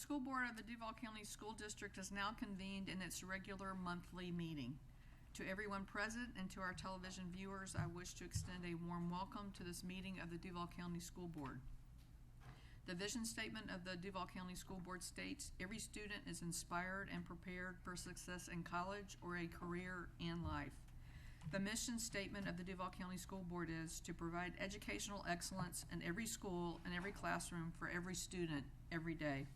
School Board of the Duval County School District is now convened in its regular monthly meeting. To everyone present and to our television viewers, I wish to extend a warm welcome to this meeting of the Duval County School Board. The vision statement of the Duval County School Board states, every student is inspired and prepared for success in college or a career in life. The mission statement of the Duval County School Board is to provide educational excellence in every school and every classroom for every student every day.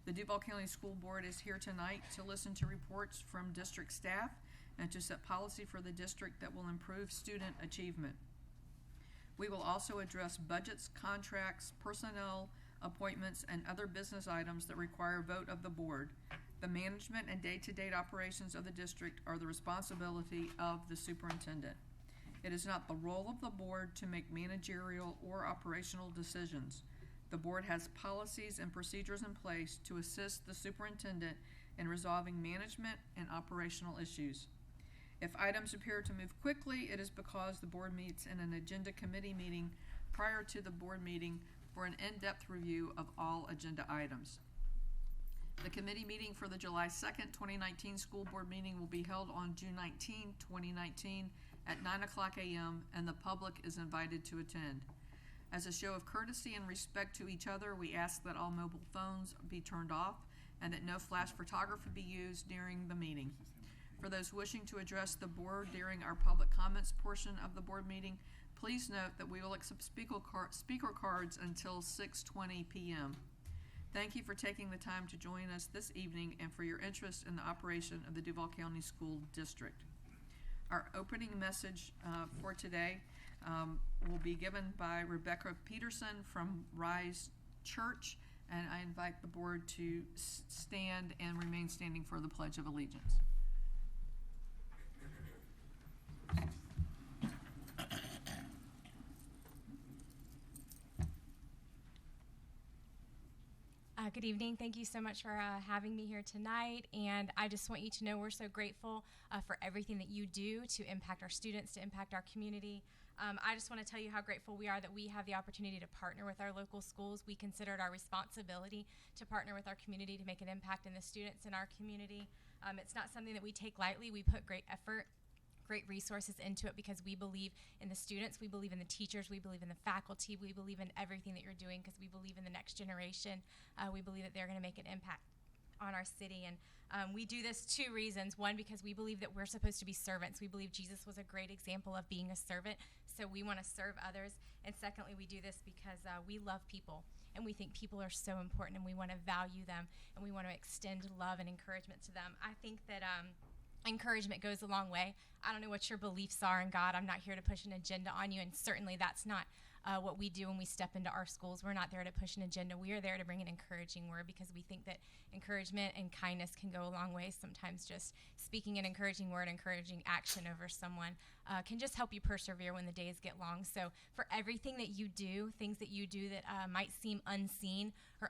The Duval County School Board is here tonight to listen to reports from district staff and to set policy for the district that will improve student achievement. We will also address budgets, contracts, personnel, appointments, and other business items that require vote of the board. The management and day-to-day operations of the district are the responsibility of the superintendent. It is not the role of the board to make managerial or operational decisions. The board has policies and procedures in place to assist the superintendent in resolving management and operational issues. If items appear to move quickly, it is because the board meets in an agenda committee meeting prior to the board meeting for an in-depth review of all agenda items. The committee meeting for the July 2nd, 2019 school board meeting will be held on June 19, 2019 at 9:00 a.m. and the public is invited to attend. As a show of courtesy and respect to each other, we ask that all mobile phones be turned off and that no flash photography be used during the meeting. For those wishing to address the board during our public comments portion of the board meeting, please note that we will accept speaker cards until 6:20 p.m. Thank you for taking the time to join us this evening and for your interest in the operation of the Duval County School District. Our opening message for today will be given by Rebecca Peterson from Rise Church, and I invite the board to stand and remain standing for the Pledge of Allegiance. Good evening. Thank you so much for having me here tonight. And I just want you to know we're so grateful for everything that you do to impact our students, to impact our community. I just want to tell you how grateful we are that we have the opportunity to partner with our local schools. We consider it our responsibility to partner with our community to make an impact in the students in our community. It's not something that we take lightly. We put great effort, great resources into it because we believe in the students, we believe in the teachers, we believe in the faculty, we believe in everything that you're doing because we believe in the next generation. We believe that they're going to make an impact on our city. And we do this two reasons. One, because we believe that we're supposed to be servants. We believe Jesus was a great example of being a servant, so we want to serve others. And secondly, we do this because we love people, and we think people are so important, and we want to value them, and we want to extend love and encouragement to them. I think that encouragement goes a long way. I don't know what your beliefs are in God. I'm not here to push an agenda on you, and certainly that's not what we do when we step into our schools. We're not there to push an agenda. We are there to bring an encouraging word because we think that encouragement and kindness can go a long way. Sometimes just speaking an encouraging word, encouraging action over someone can just help you persevere when the days get long. So for everything that you do, things that you do that might seem unseen or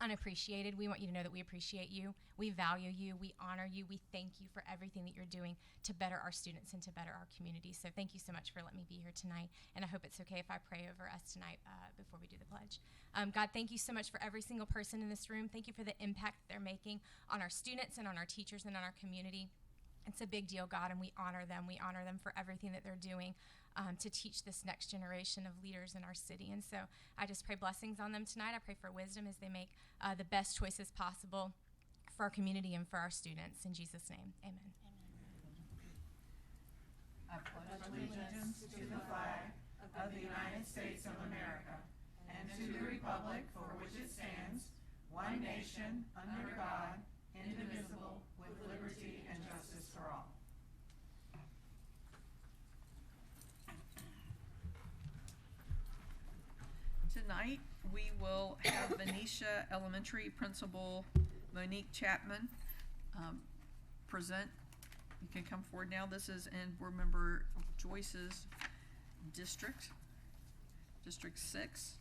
unappreciated, we want you to know that we appreciate you, we value you, we honor you, we thank you for everything that you're doing to better our students and to better our community. So thank you so much for letting me be here tonight, and I hope it's okay if I pray over us tonight before we do the pledge. God, thank you so much for every single person in this room. Thank you for the impact they're making on our students and on our teachers and on our community. It's a big deal, God, and we honor them. We honor them for everything that they're doing to teach this next generation of leaders in our city. And so I just pray blessings on them tonight. I pray for wisdom as they make the best choices possible for our community and for our students. In Jesus' name, amen. I pledge allegiance to the flag of the United States of America and to the republic for which it stands, one nation, under God, indivisible, with liberty and justice for all. Tonight, we will have Venetia Elementary Principal Monique Chapman present. You can come forward now. This is in Board Member Joyce's district, District 6.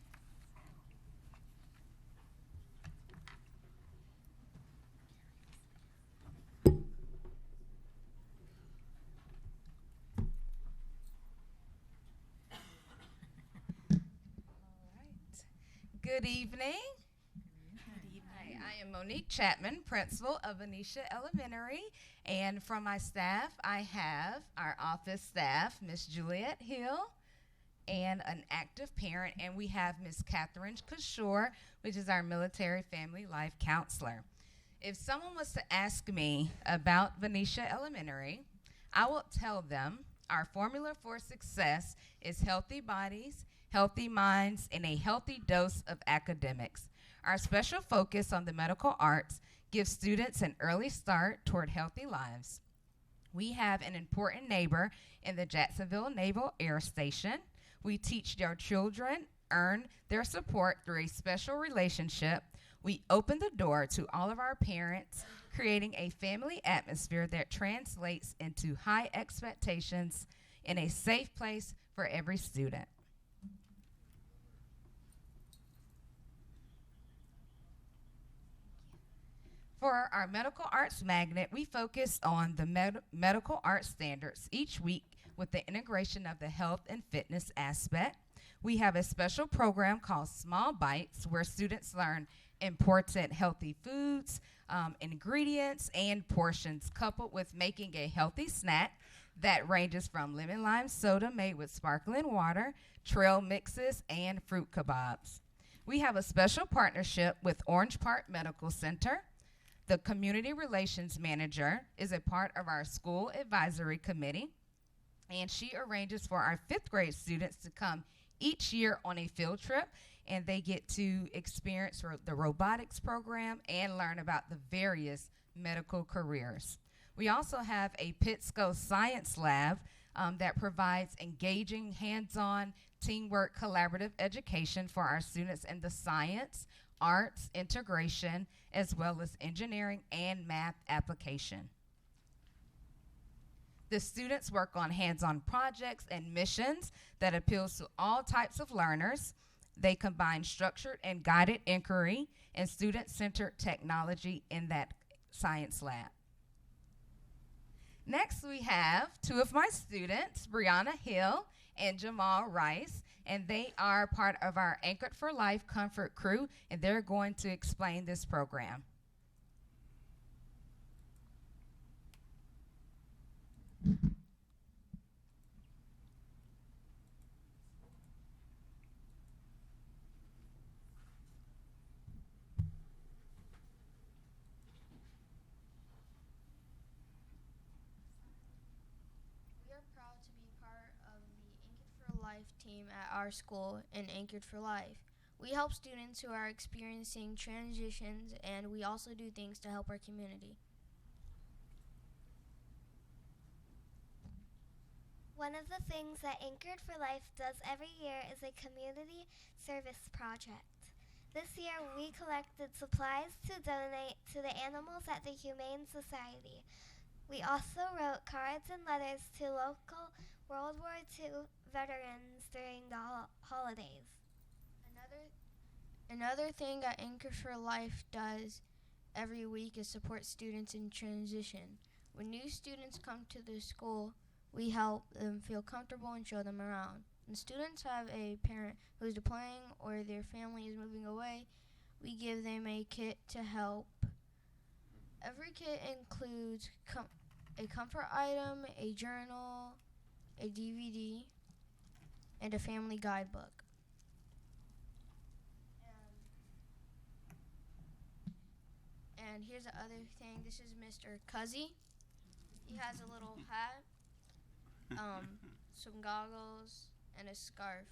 Good evening. I am Monique Chapman, principal of Venetia Elementary, and from my staff, I have our office staff, Miss Juliet Hill, and an active parent, and we have Miss Catherine Kishore, which is our military family life counselor. If someone was to ask me about Venetia Elementary, I will tell them our formula for success is healthy bodies, healthy minds, and a healthy dose of academics. Our special focus on the medical arts gives students an early start toward healthy lives. We have an important neighbor in the Jacksonville Naval Air Station. We teach their children, earn their support through a special relationship. We open the door to all of our parents, creating a family atmosphere that translates into high expectations in a safe place for every student. For our medical arts magnet, we focus on the medical arts standards each week with the integration of the health and fitness aspect. We have a special program called Small Bites where students learn important healthy foods, ingredients, and portions, coupled with making a healthy snack that ranges from lemon lime soda made with sparkling water, trail mixes, and fruit kebabs. We have a special partnership with Orange Park Medical Center. The community relations manager is a part of our school advisory committee, and she arranges for our 5th grade students to come each year on a field trip, and they get to experience the robotics program and learn about the various medical careers. We also have a Pittsco Science Lab that provides engaging, hands-on, teamwork, collaborative education for our students in the science, arts, integration, as well as engineering and math application. The students work on hands-on projects and missions that appeals to all types of learners. They combine structured and guided inquiry and student-centered technology in that science lab. Next, we have 2 of my students, Brianna Hill and Jamal Rice, and they are part of our Anchored for Life Comfort Crew, and they're going to explain this program. We are proud to be part of the Anchored for Life team at our school in Anchored for Life. We help students who are experiencing transitions, and we also do things to help our community. One of the things that Anchored for Life does every year is a community service project. This year we collected supplies to donate to the animals at the Humane Society. We also wrote cards and letters to local World War II veterans during the holidays. Another thing that Anchor for Life does every week is support students in transition. When new students come to the school, we help them feel comfortable and show them around. When students have a parent who is deploying or their family is moving away, we give them a kit to help. Every kit includes a comfort item, a journal, a DVD, and a family guidebook. And here's the other thing. This is Mr. Cuzzy. He has a little hat, some goggles, and a scarf.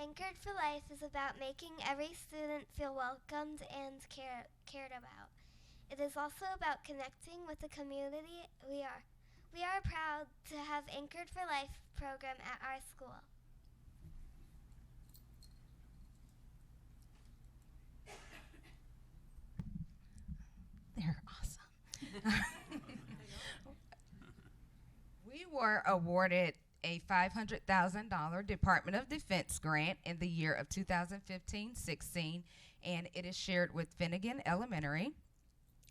Anchored for Life is about making every student feel welcomed and cared about. It is also about connecting with the community. We are proud to have Anchored for Life program at our school. They're awesome. We were awarded a $500,000 Department of Defense grant in the year of 2015-16, and it is shared with Finnegan Elementary.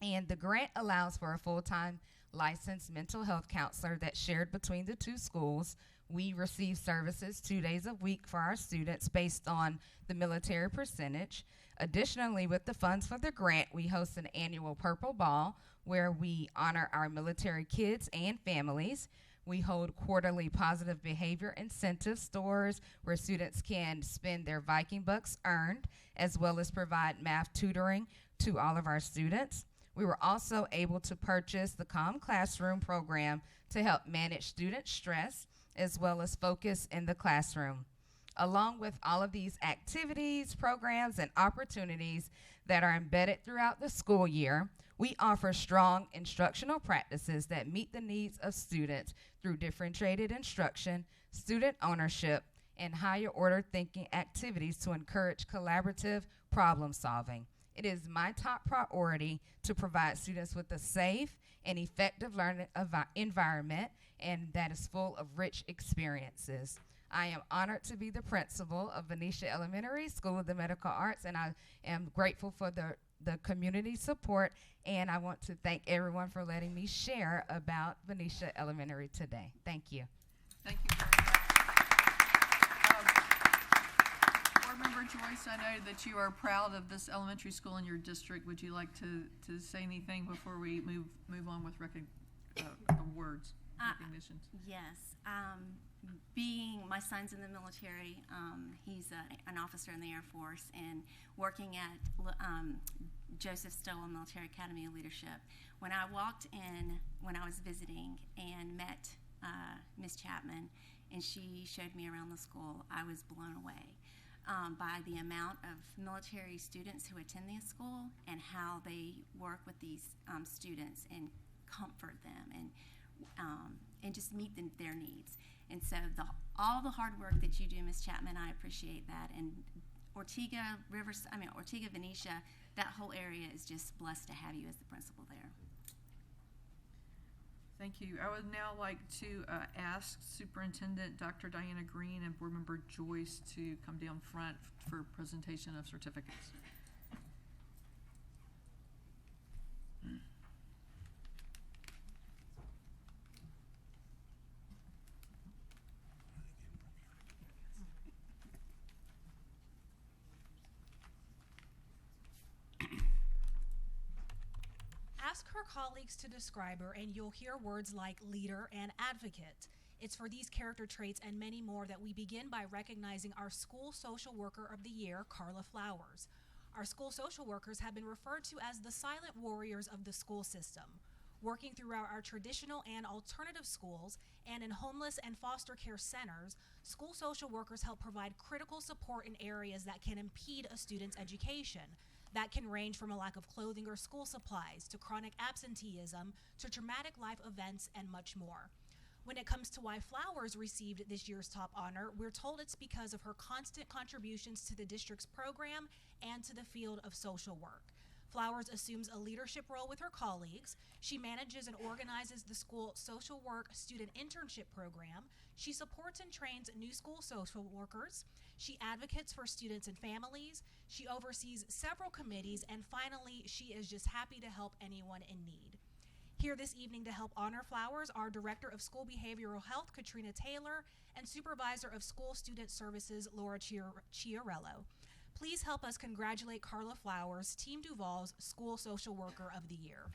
And the grant allows for a full-time licensed mental health counselor that's shared between the two schools. We receive services 2 days a week for our students based on the military percentage. Additionally, with the funds for the grant, we host an annual Purple Ball where we honor our military kids and families. We hold quarterly positive behavior incentive stores where students can spend their Viking bucks earned, as well as provide math tutoring to all of our students. We were also able to purchase the Calm Classroom program to help manage student stress, as well as focus in the classroom. Along with all of these activities, programs, and opportunities that are embedded throughout the school year, we offer strong instructional practices that meet the needs of students through differentiated instruction, student ownership, and higher order thinking activities to encourage collaborative problem solving. It is my top priority to provide students with a safe and effective learning environment, and that is full of rich experiences. I am honored to be the principal of Venetia Elementary School of the Medical Arts, and I am grateful for the community support, and I want to thank everyone for letting me share about Venetia Elementary today. Thank you. Thank you very much. Board Member Joyce, I know that you are proud of this elementary school in your district. Would you like to say anything before we move on with awards, recognitions? Yes. Being my son's in the military, he's an officer in the Air Force, and working at Joseph Stowell Military Academy of Leadership. When I walked in, when I was visiting and met Miss Chapman, and she showed me around the school, I was blown away by the amount of military students who attend the school and how they work with these students and comfort them and just meet their needs. And so all the hard work that you do, Ms. Chapman, I appreciate that. And Ortega, Venetia, that whole area is just blessed to have you as the principal there. Thank you. I would now like to ask Superintendent Dr. Diana Green and Board Member Joyce to come down front for presentation of certificates. Ask her colleagues to describe her, and you'll hear words like leader and advocate. It's for these character traits and many more that we begin by recognizing our School Social Worker of the Year, Carla Flowers. Our school social workers have been referred to as the silent warriors of the school system. Working throughout our traditional and alternative schools and in homeless and foster care centers, school social workers help provide critical support in areas that can impede a student's education. That can range from a lack of clothing or school supplies, to chronic absenteeism, to traumatic life events, and much more. When it comes to why Flowers received this year's top honor, we're told it's because of her constant contributions to the district's program and to the field of social work. Flowers assumes a leadership role with her colleagues. She manages and organizes the school social work student internship program. She supports and trains new school social workers. She advocates for students and families. She oversees several committees, and finally, she is just happy to help anyone in need. Here this evening to help honor Flowers are Director of School Behavioral Health, Katrina Taylor, and Supervisor of School Student Services, Laura Chiarello. Please help us congratulate Carla Flowers, Team Duval's School Social Worker of the Year.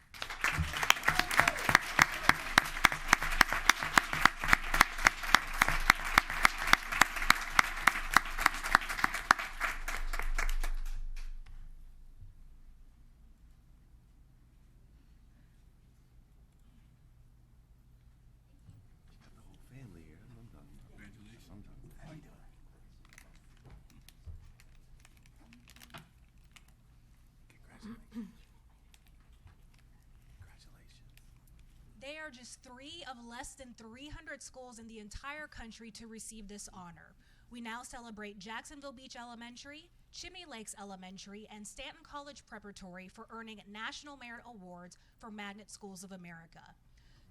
They are just 3 of less than 300 schools in the entire country to receive this honor. We now celebrate Jacksonville Beach Elementary, Chimney Lakes Elementary, and Stanton College Preparatory for earning National Merit Awards for Magnet Schools of America.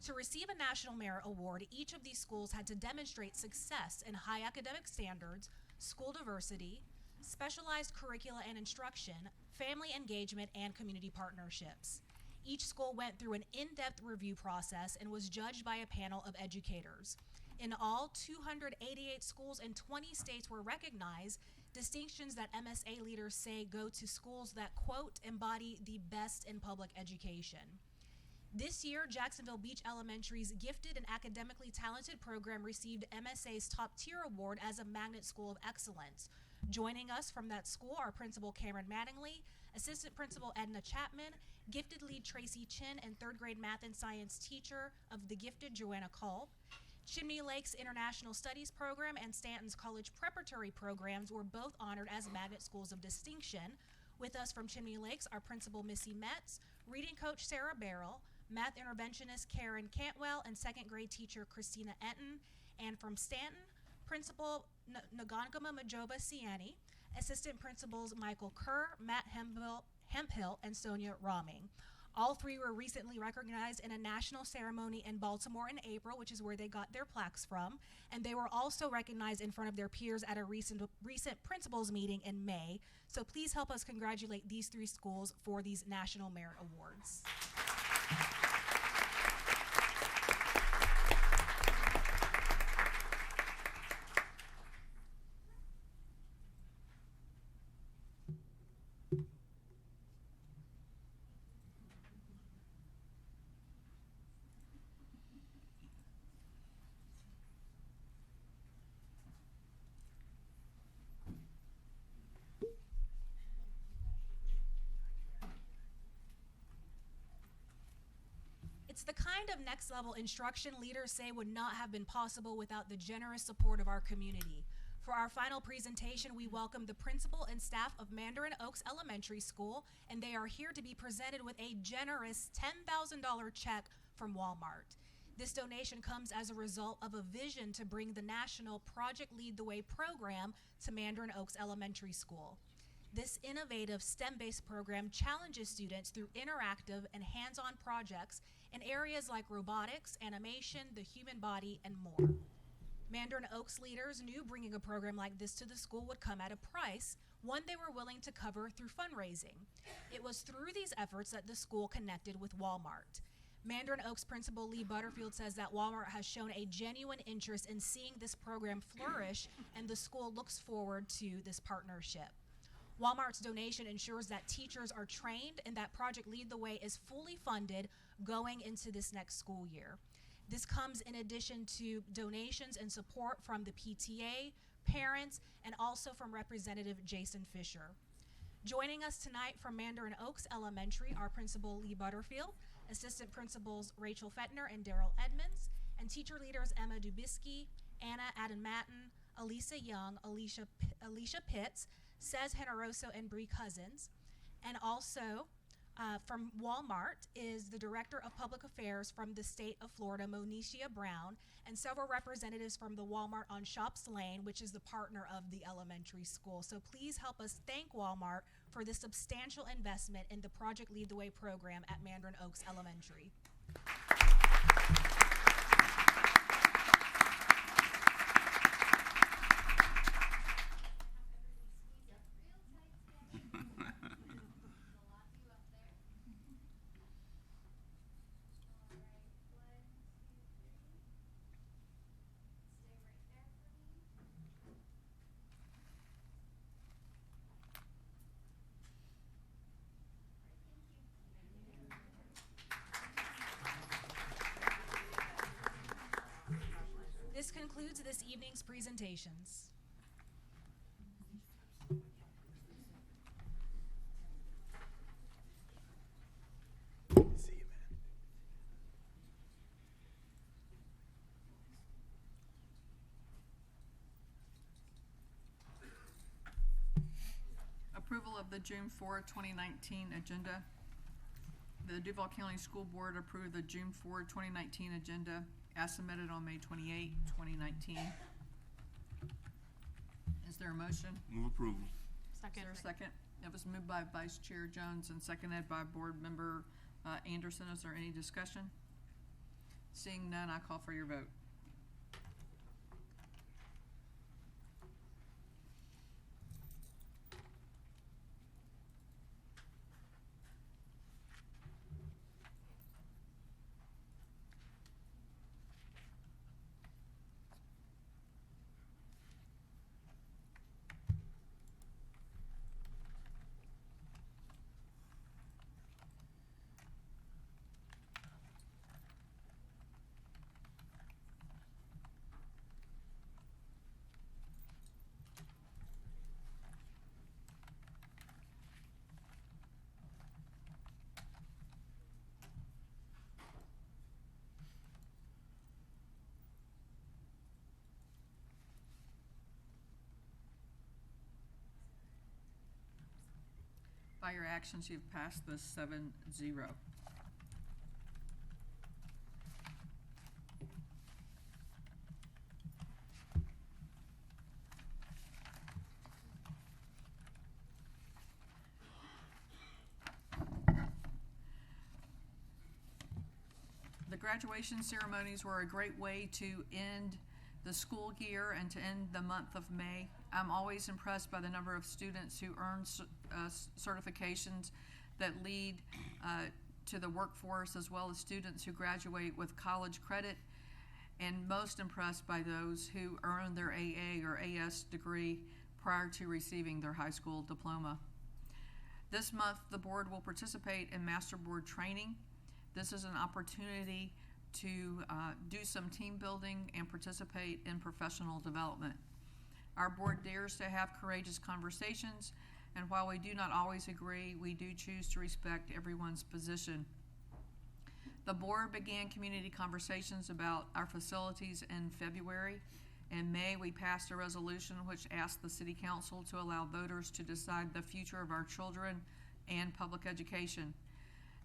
To receive a National Merit Award, each of these schools had to demonstrate success in high academic standards, school diversity, specialized curricula and instruction, family engagement, and community partnerships. Each school went through an in-depth review process and was judged by a panel of educators. In all, 288 schools in 20 states were recognized, distinctions that MSA leaders say go to schools that, quote, embody the best in public education. This year, Jacksonville Beach Elementary's gifted and academically talented program received MSA's top tier award as a Magnet School of Excellence. Joining us from that school are Principal Cameron Mattingly, Assistant Principal Edna Chapman, Gifted Lead Tracy Chin, and third grade math and science teacher of the gifted Joanna Culp. Chimney Lake's International Studies program and Stanton's College Preparatory programs were both honored as Magnet Schools of Distinction. With us from Chimney Lakes are Principal Missy Metz, Reading Coach Sarah Barrell, Math Interventionist Karen Cantwell, and second grade teacher Christina Enton. And from Stanton, Principal Ngongoma Majoba Siani, Assistant Principals Michael Kerr, Matt Hemphill, and Sonia Raming. All three were recently recognized in a national ceremony in Baltimore in April, which is where they got their plaques from, and they were also recognized in front of their peers at a recent principals meeting in May. So please help us congratulate these three schools for these National Merit Awards. It's the kind of next level instruction leaders say would not have been possible without the generous support of our community. For our final presentation, we welcome the principal and staff of Mandarin Oaks Elementary School, and they are here to be presented with a generous $10,000 check from Walmart. This donation comes as a result of a vision to bring the national Project Lead the Way program to Mandarin Oaks Elementary School. This innovative STEM-based program challenges students through interactive and hands-on projects in areas like robotics, animation, the human body, and more. Mandarin Oaks leaders knew bringing a program like this to the school would come at a price, one they were willing to cover through fundraising. It was through these efforts that the school connected with Walmart. Mandarin Oaks Principal Lee Butterfield says that Walmart has shown a genuine interest in seeing this program flourish, and the school looks forward to this partnership. Walmart's donation ensures that teachers are trained and that Project Lead the Way is fully funded going into this next school year. This comes in addition to donations and support from the PTA, parents, and also from Representative Jason Fisher. Joining us tonight from Mandarin Oaks Elementary are Principal Lee Butterfield, Assistant Principals Rachel Fettner and Daryl Edmonds, and teacher leaders Emma Dubisky, Anna Aden-Matten, Elisa Young, Alicia Pitts, Cez Generoso, and Bree Cousins. And also from Walmart is the Director of Public Affairs from the state of Florida, Monicia Brown, and several representatives from the Walmart on Shops Lane, which is the partner of the elementary school. So please help us thank Walmart for this substantial investment in the Project Lead the Way program at Mandarin Oaks Elementary. This concludes this evening's presentations. Approval of the June 4, 2019 agenda. The Duval County School Board approved the June 4, 2019 agenda as submitted on May 28, 2019. Is there a motion? Move approval. Is there a second? It was moved by Vice Chair Jones and seconded by Board Member Anderson. Is there any discussion? Seeing none, I call for your vote. By your actions, you've passed this 7-0. The graduation ceremonies were a great way to end the school year and to end the month of May. I'm always impressed by the number of students who earn certifications that lead to the workforce, as well as students who graduate with college credit, and most impressed by those who earn their AA or AS degree prior to receiving their high school diploma. This month, the board will participate in Master Board training. This is an opportunity to do some team building and participate in professional development. Our board dares to have courageous conversations, and while we do not always agree, we do choose to respect everyone's position. The board began community conversations about our facilities in February. In May, we passed a resolution which asked the City Council to allow voters to decide the future of our children and public education.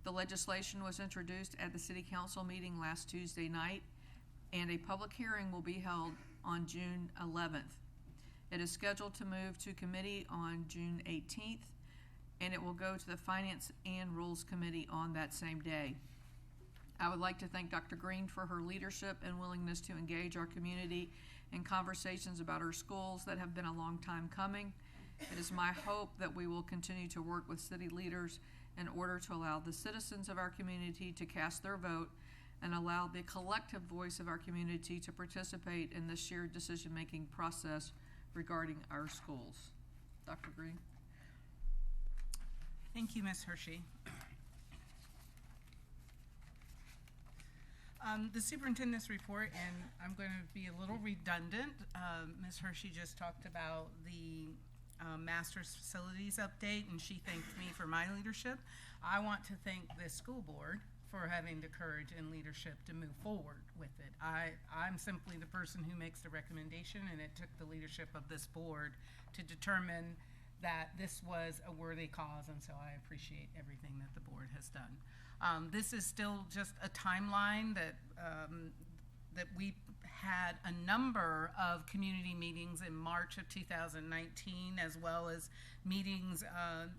The legislation was introduced at the City Council meeting last Tuesday night, and a public hearing will be held on June 11th. It is scheduled to move to committee on June 18th, and it will go to the Finance and Rules Committee on that same day. I would like to thank Dr. Green for her leadership and willingness to engage our community in conversations about our schools that have been a long time coming. It is my hope that we will continue to work with city leaders in order to allow the citizens of our community to cast their vote and allow the collective voice of our community to participate in the shared decision-making process regarding our schools. Dr. Green. Thank you, Ms. Hershey. The superintendent's report, and I'm going to be a little redundant. Ms. Hershey just talked about the master's facilities update, and she thanked me for my leadership. I want to thank this school board for having the courage and leadership to move forward with it. I'm simply the person who makes the recommendation, and it took the leadership of this board to determine that this was a worthy cause, and so I appreciate everything that the board has done. This is still just a timeline that we had a number of community meetings in March of 2019, as well as meetings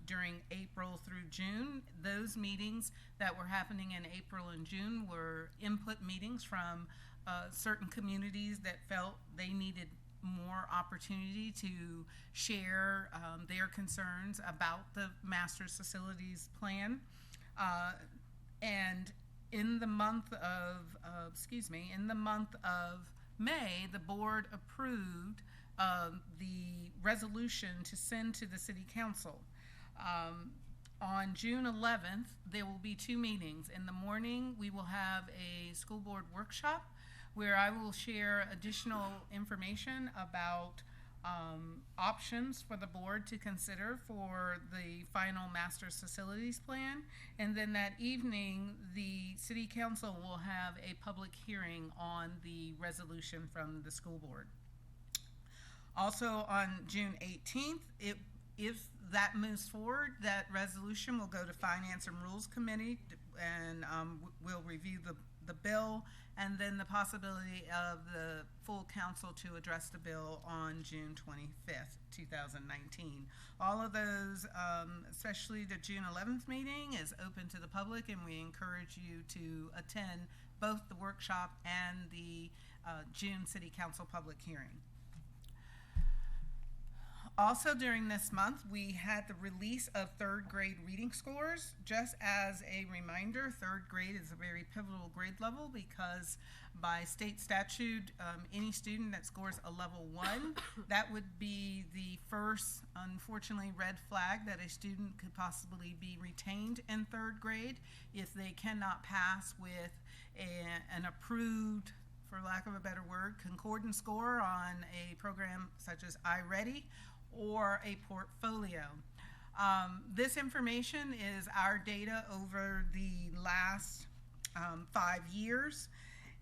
during April through June. Those meetings that were happening in April and June were input meetings from certain communities that felt they needed more opportunity to share their concerns about the master's facilities plan. And in the month of May, the board approved the resolution to send to the City Council. On June 11th, there will be 2 meetings. In the morning, we will have a school board workshop where I will share additional information about options for the board to consider for the final master's facilities plan. And then that evening, the City Council will have a public hearing on the resolution from the school board. Also on June 18th, if that moves forward, that resolution will go to Finance and Rules Committee, and we'll review the bill, and then the possibility of the full council to address the bill on June 25th, 2019. All of those, especially the June 11th meeting, is open to the public, and we encourage you to attend both the workshop and the June City Council public hearing. Also during this month, we had the release of 3rd grade reading scores. Just as a reminder, 3rd grade is a very pivotal grade level because by state statute, any student that scores a level 1, that would be the first, unfortunately, red flag that a student could possibly be retained in 3rd grade if they cannot pass with an approved, for lack of a better word, concordant score on a program such as iReady or a portfolio. This information is our data over the last 5 years,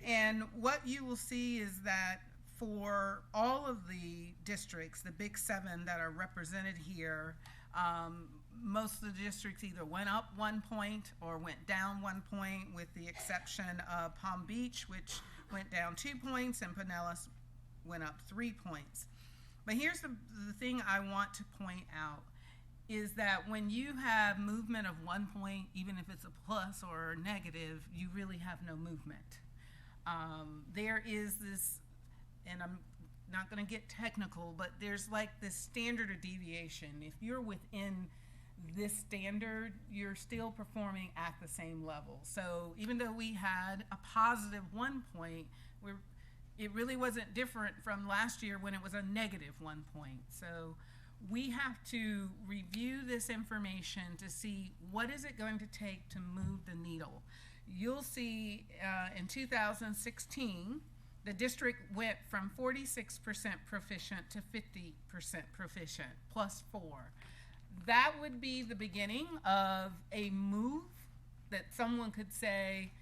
and what you will see is that for all of the districts, the big 7 that are represented here, most of the districts either went up 1 point or went down 1 point, with the exception of Palm Beach, which went down 2 points, and Pinellas went up 3 points. But here's the thing I want to point out, is that when you have movement of 1 point, even if it's a plus or a negative, you really have no movement. There is this, and I'm not going to get technical, but there's like this standard of deviation. If you're within this standard, you're still performing at the same level. So even though we had a positive 1 point, it really wasn't different from last year when it was a negative 1 point. So we have to review this information to see what is it going to take to move the needle. You'll see in 2016, the district went from 46% proficient to 50% proficient, +4. That would be the beginning of a move that someone could say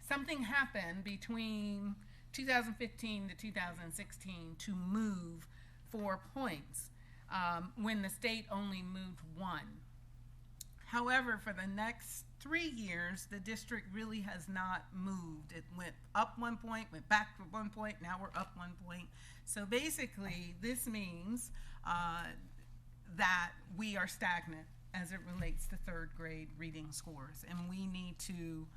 something happened between 2015 to 2016 to move 4 points when the state only moved 1. However, for the next 3 years, the district really has not moved. It went up 1 point, went back to 1 point, now we're up 1 point. So basically, this means that we are stagnant as it relates to 3rd grade reading scores. And we need to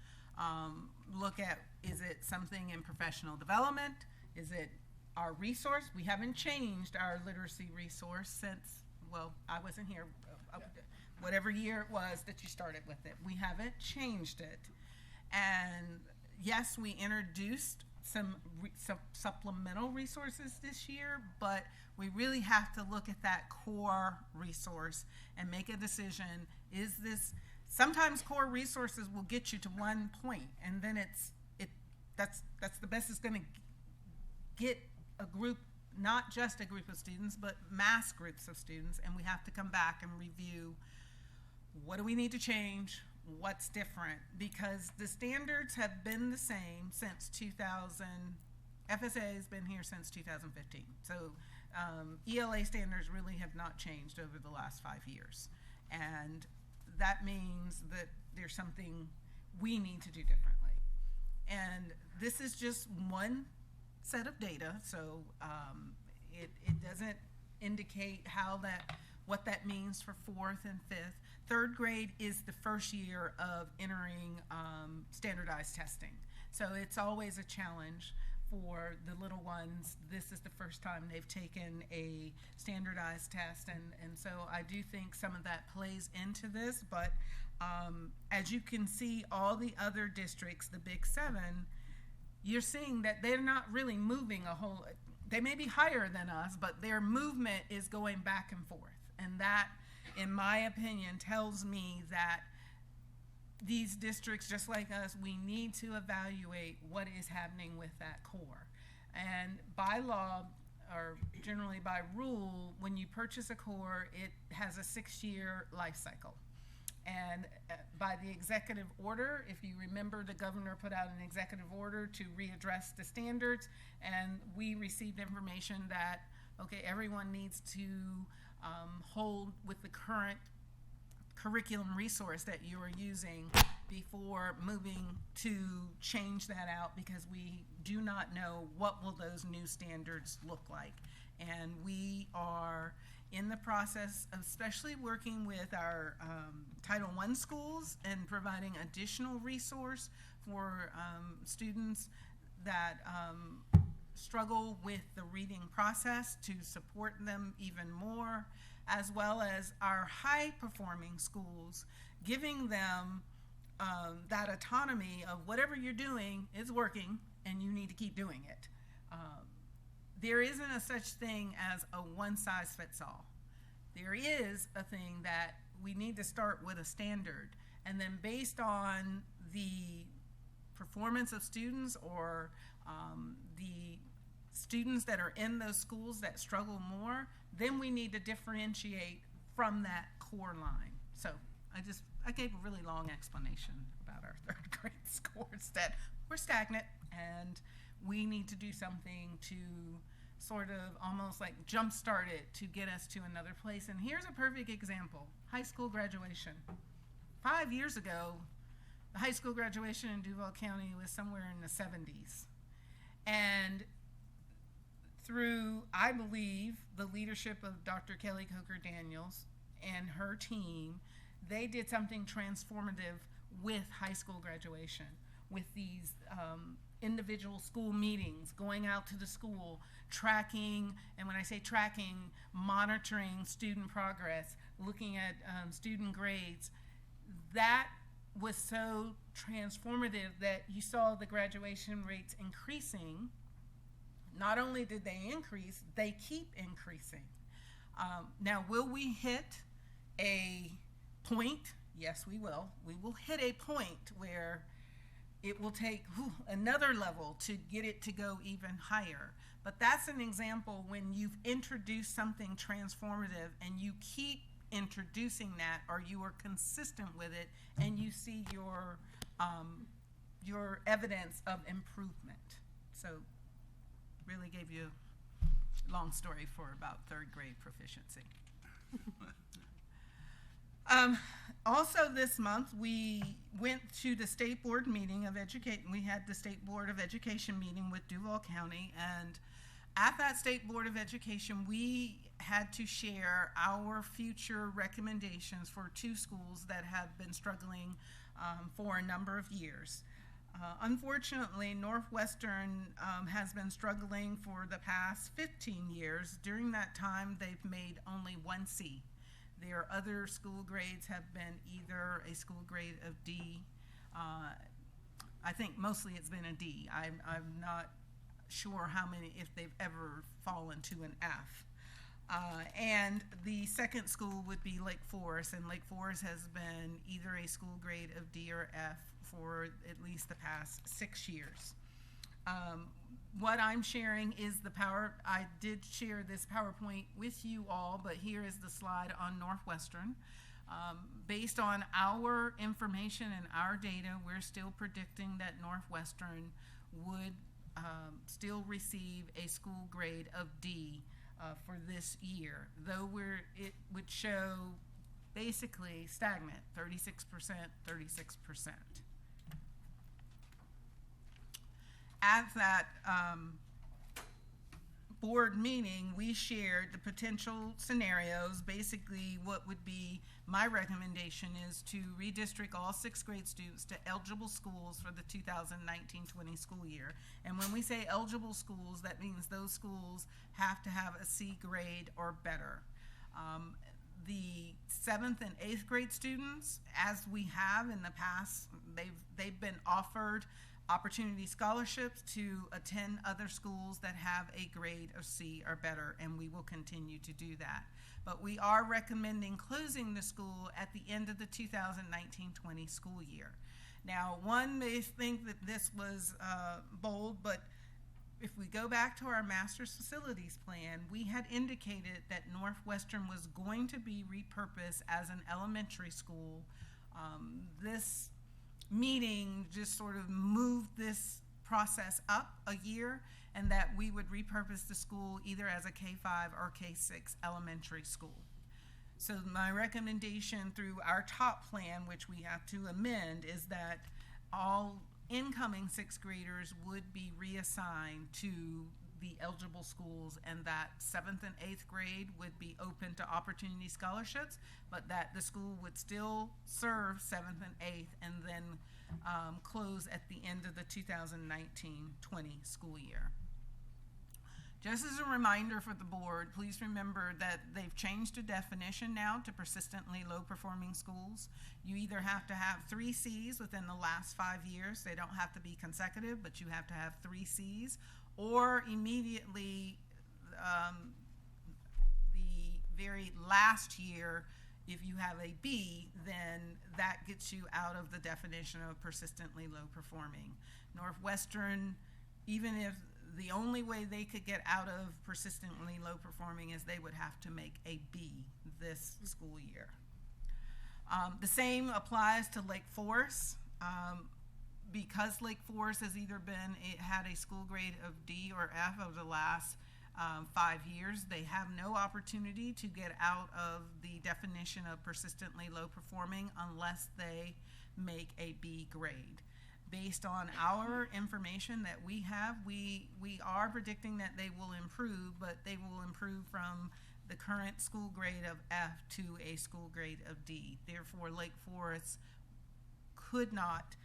look at, is it something in professional development? Is it our resource? We haven't changed our literacy resource since, well, I wasn't here, whatever year it was that you started with it. We haven't changed it. And yes, we introduced some supplemental resources this year, but we really have to look at that core resource and make a decision. Is this, sometimes core resources will get you to 1 point, and then that's the best it's going to get a group, not just a group of students, but mass groups of students, and we have to come back and review what do we need to change, what's different, because the standards have been the same since 2000. FSA has been here since 2015. So ELA standards really have not changed over the last 5 years. And that means that there's something we need to do differently. And this is just one set of data, so it doesn't indicate what that means for 4th and 5th. 3rd grade is the first year of entering standardized testing. So it's always a challenge for the little ones. This is the first time they've taken a standardized test, and so I do think some of that plays into this, but as you can see, all the other districts, the Big 7, you're seeing that they're not really moving a whole, they may be higher than us, but their movement is going back and forth. And that, in my opinion, tells me that these districts, just like us, we need to evaluate what is happening with that core. And by law, or generally by rule, when you purchase a core, it has a 6-year life cycle. And by the executive order, if you remember, the governor put out an executive order to readdress the standards, and we received information that, okay, everyone needs to hold with the current curriculum resource that you are using before moving to change that out, because we do not know what will those new standards look like. And we are in the process of especially working with our Title I schools and providing additional resource for students that struggle with the reading process, to support them even more, as well as our high-performing schools, giving them that autonomy of whatever you're doing is working and you need to keep doing it. There isn't a such thing as a one-size-fits-all. There is a thing that we need to start with a standard, and then based on the performance of students or the students that are in those schools that struggle more, then we need to differentiate from that core line. So I gave a really long explanation about our 3rd grade scores, that we're stagnant and we need to do something to sort of almost like jump-start it to get us to another place. And here's a perfect example: high school graduation. 5 years ago, the high school graduation in Duval County was somewhere in the 70s. And through, I believe, the leadership of Dr. Kelly Coker Daniels and her team, they did something transformative with high school graduation, with these individual school meetings, going out to the school, tracking, and when I say tracking, monitoring student progress, looking at student grades. That was so transformative that you saw the graduation rates increasing. Not only did they increase, they keep increasing. Now, will we hit a point? Yes, we will. We will hit a point where it will take another level to get it to go even higher. But that's an example when you've introduced something transformative and you keep introducing that, or you are consistent with it, and you see your evidence of improvement. So really gave you a long story for about third grade proficiency. Also this month, we went to the State Board meeting of Education. We had the State Board of Education meeting with Duval County, and at that State Board of Education, we had to share our future recommendations for 2 schools that have been struggling for a number of years. Unfortunately, Northwestern has been struggling for the past 15 years. During that time, they've made only 1 C. Their other school grades have been either a school grade of D. I think mostly it's been a D. I'm not sure how many, if they've ever fallen to an F. And the second school would be Lake Forest, and Lake Forest has been either a school grade of D or F for at least the past 6 years. What I'm sharing is I did share this PowerPoint with you all, but here is the slide on Northwestern. Based on our information and our data, we're still predicting that Northwestern would still receive a school grade of D for this year, though it would show basically stagnant, 36%, 36%. At that board meeting, we shared the potential scenarios. Basically, what would be my recommendation is to redistrict all 6th grade students to eligible schools for the 2019-20 school year. And when we say eligible schools, that means those schools have to have a C grade or better. The 7th and 8th grade students, as we have in the past, they've been offered opportunity scholarships to attend other schools that have a grade of C or better, and we will continue to do that. But we are recommending closing the school at the end of the 2019-20 school year. Now, one may think that this was bold, but if we go back to our master's facilities plan, we had indicated that Northwestern was going to be repurposed as an elementary school. This meeting just sort of moved this process up a year, and that we would repurpose the school either as a K-5 or K-6 elementary school. So my recommendation through our top plan, which we have to amend, is that all incoming 6th graders would be reassigned to the eligible schools, and that 7th and 8th grade would be open to opportunity scholarships, but that the school would still serve 7th and 8th and then close at the end of the 2019-20 school year. Just as a reminder for the board, please remember that they've changed the definition now to persistently low-performing schools. You either have to have 3 Cs within the last 5 years. They don't have to be consecutive, but you have to have 3 Cs, or immediately the very last year, if you have a B, then that gets you out of the definition of persistently low-performing. Northwestern, even if the only way they could get out of persistently low-performing is they would have to make a B this school year. The same applies to Lake Forest. Because Lake Forest has either had a school grade of D or F over the last 5 years. They have no opportunity to get out of the definition of persistently low performing unless they make a B grade. Based on our information that we have, we are predicting that they will improve, but they will improve from the current school grade of F to a school grade of D. Therefore, Lake Forest could not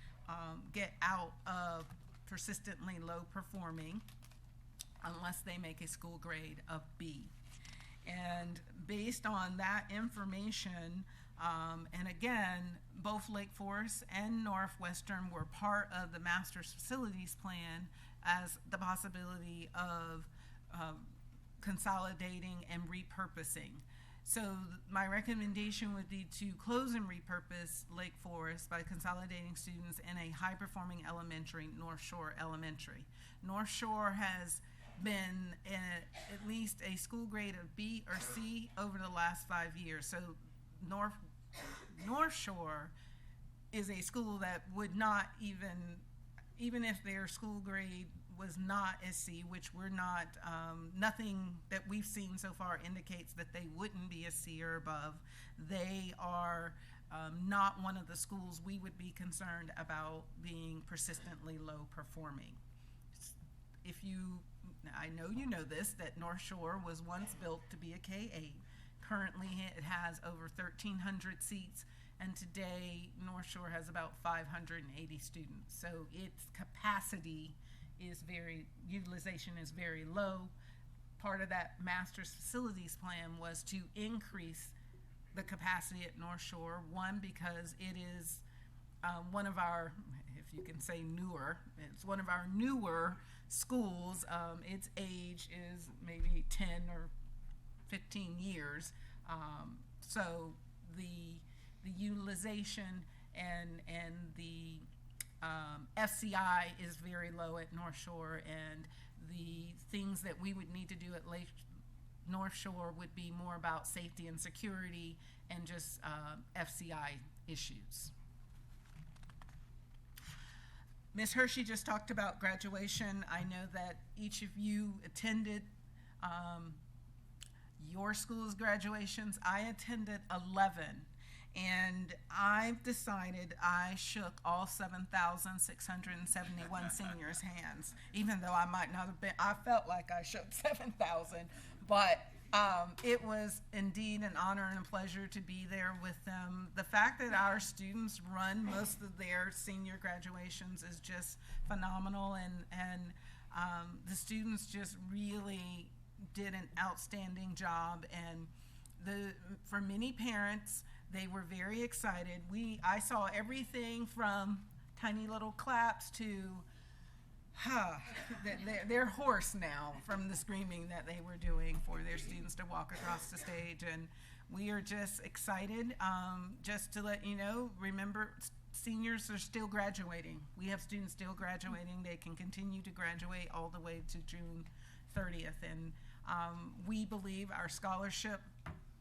get out of persistently low performing unless they make a school grade of B. And based on that information, and again, both Lake Forest and Northwestern were part of the master's facilities plan as the possibility of consolidating and repurposing. So my recommendation would be to close and repurpose Lake Forest by consolidating students in a high-performing elementary, North Shore Elementary. North Shore has been at least a school grade of B or C over the last 5 years. So North Shore is a school that would not even if their school grade was not a C, which we're not, nothing that we've seen so far indicates that they wouldn't be a C or above. They are not one of the schools we would be concerned about being persistently low performing. I know you know this, that North Shore was once built to be a K-8. Currently it has over 1,300 seats, and today North Shore has about 580 students. So its capacity utilization is very low. Part of that master's facilities plan was to increase the capacity at North Shore, one, because it is one of our, if you can say newer, it's one of our newer schools. Its age is maybe 10 or 15 years. So the utilization and the FCI is very low at North Shore, and the things that we would need to do at North Shore would be more about safety and security and just FCI issues. Ms. Hershey just talked about graduation. I know that each of you attended your school's graduations. I attended 11. And I've decided I shook all 7,671 seniors' hands, even though I might not have been. I felt like I shook 7,000, but it was indeed an honor and a pleasure to be there with them. The fact that our students run most of their senior graduations is just phenomenal, and the students just really did an outstanding job. And for many parents, they were very excited. I saw everything from tiny little claps to, they're hoarse now from the screaming that they were doing for their students to walk across the stage. And we are just excited. Just to let you know, remember, seniors are still graduating. We have students still graduating. They can continue to graduate all the way to June 30th. And we believe our scholarship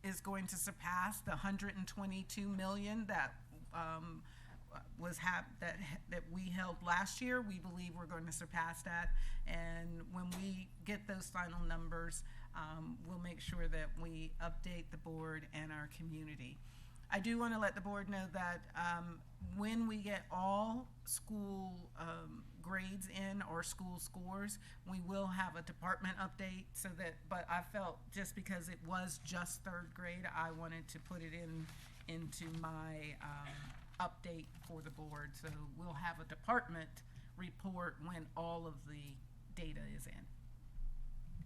is going to surpass the $122 million that that we held last year. We believe we're going to surpass that, and when we get those final numbers, we'll make sure that we update the board and our community. I do want to let the board know that when we get all school grades in or school scores, we will have a department update. But I felt just because it was just third grade, I wanted to put it into my update for the board. So we'll have a department report when all of the data is in.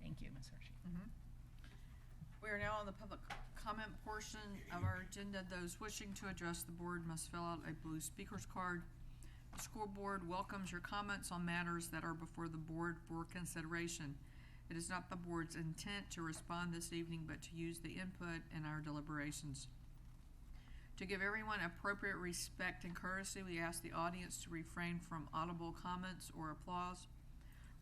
Thank you, Ms. Hershey. Mm-hmm. We are now on the public comment portion of our agenda. Those wishing to address the board must fill out a blue speaker's card. The school board welcomes your comments on matters that are before the board for consideration. It is not the board's intent to respond this evening, but to use the input in our deliberations. To give everyone appropriate respect and courtesy, we ask the audience to refrain from audible comments or applause.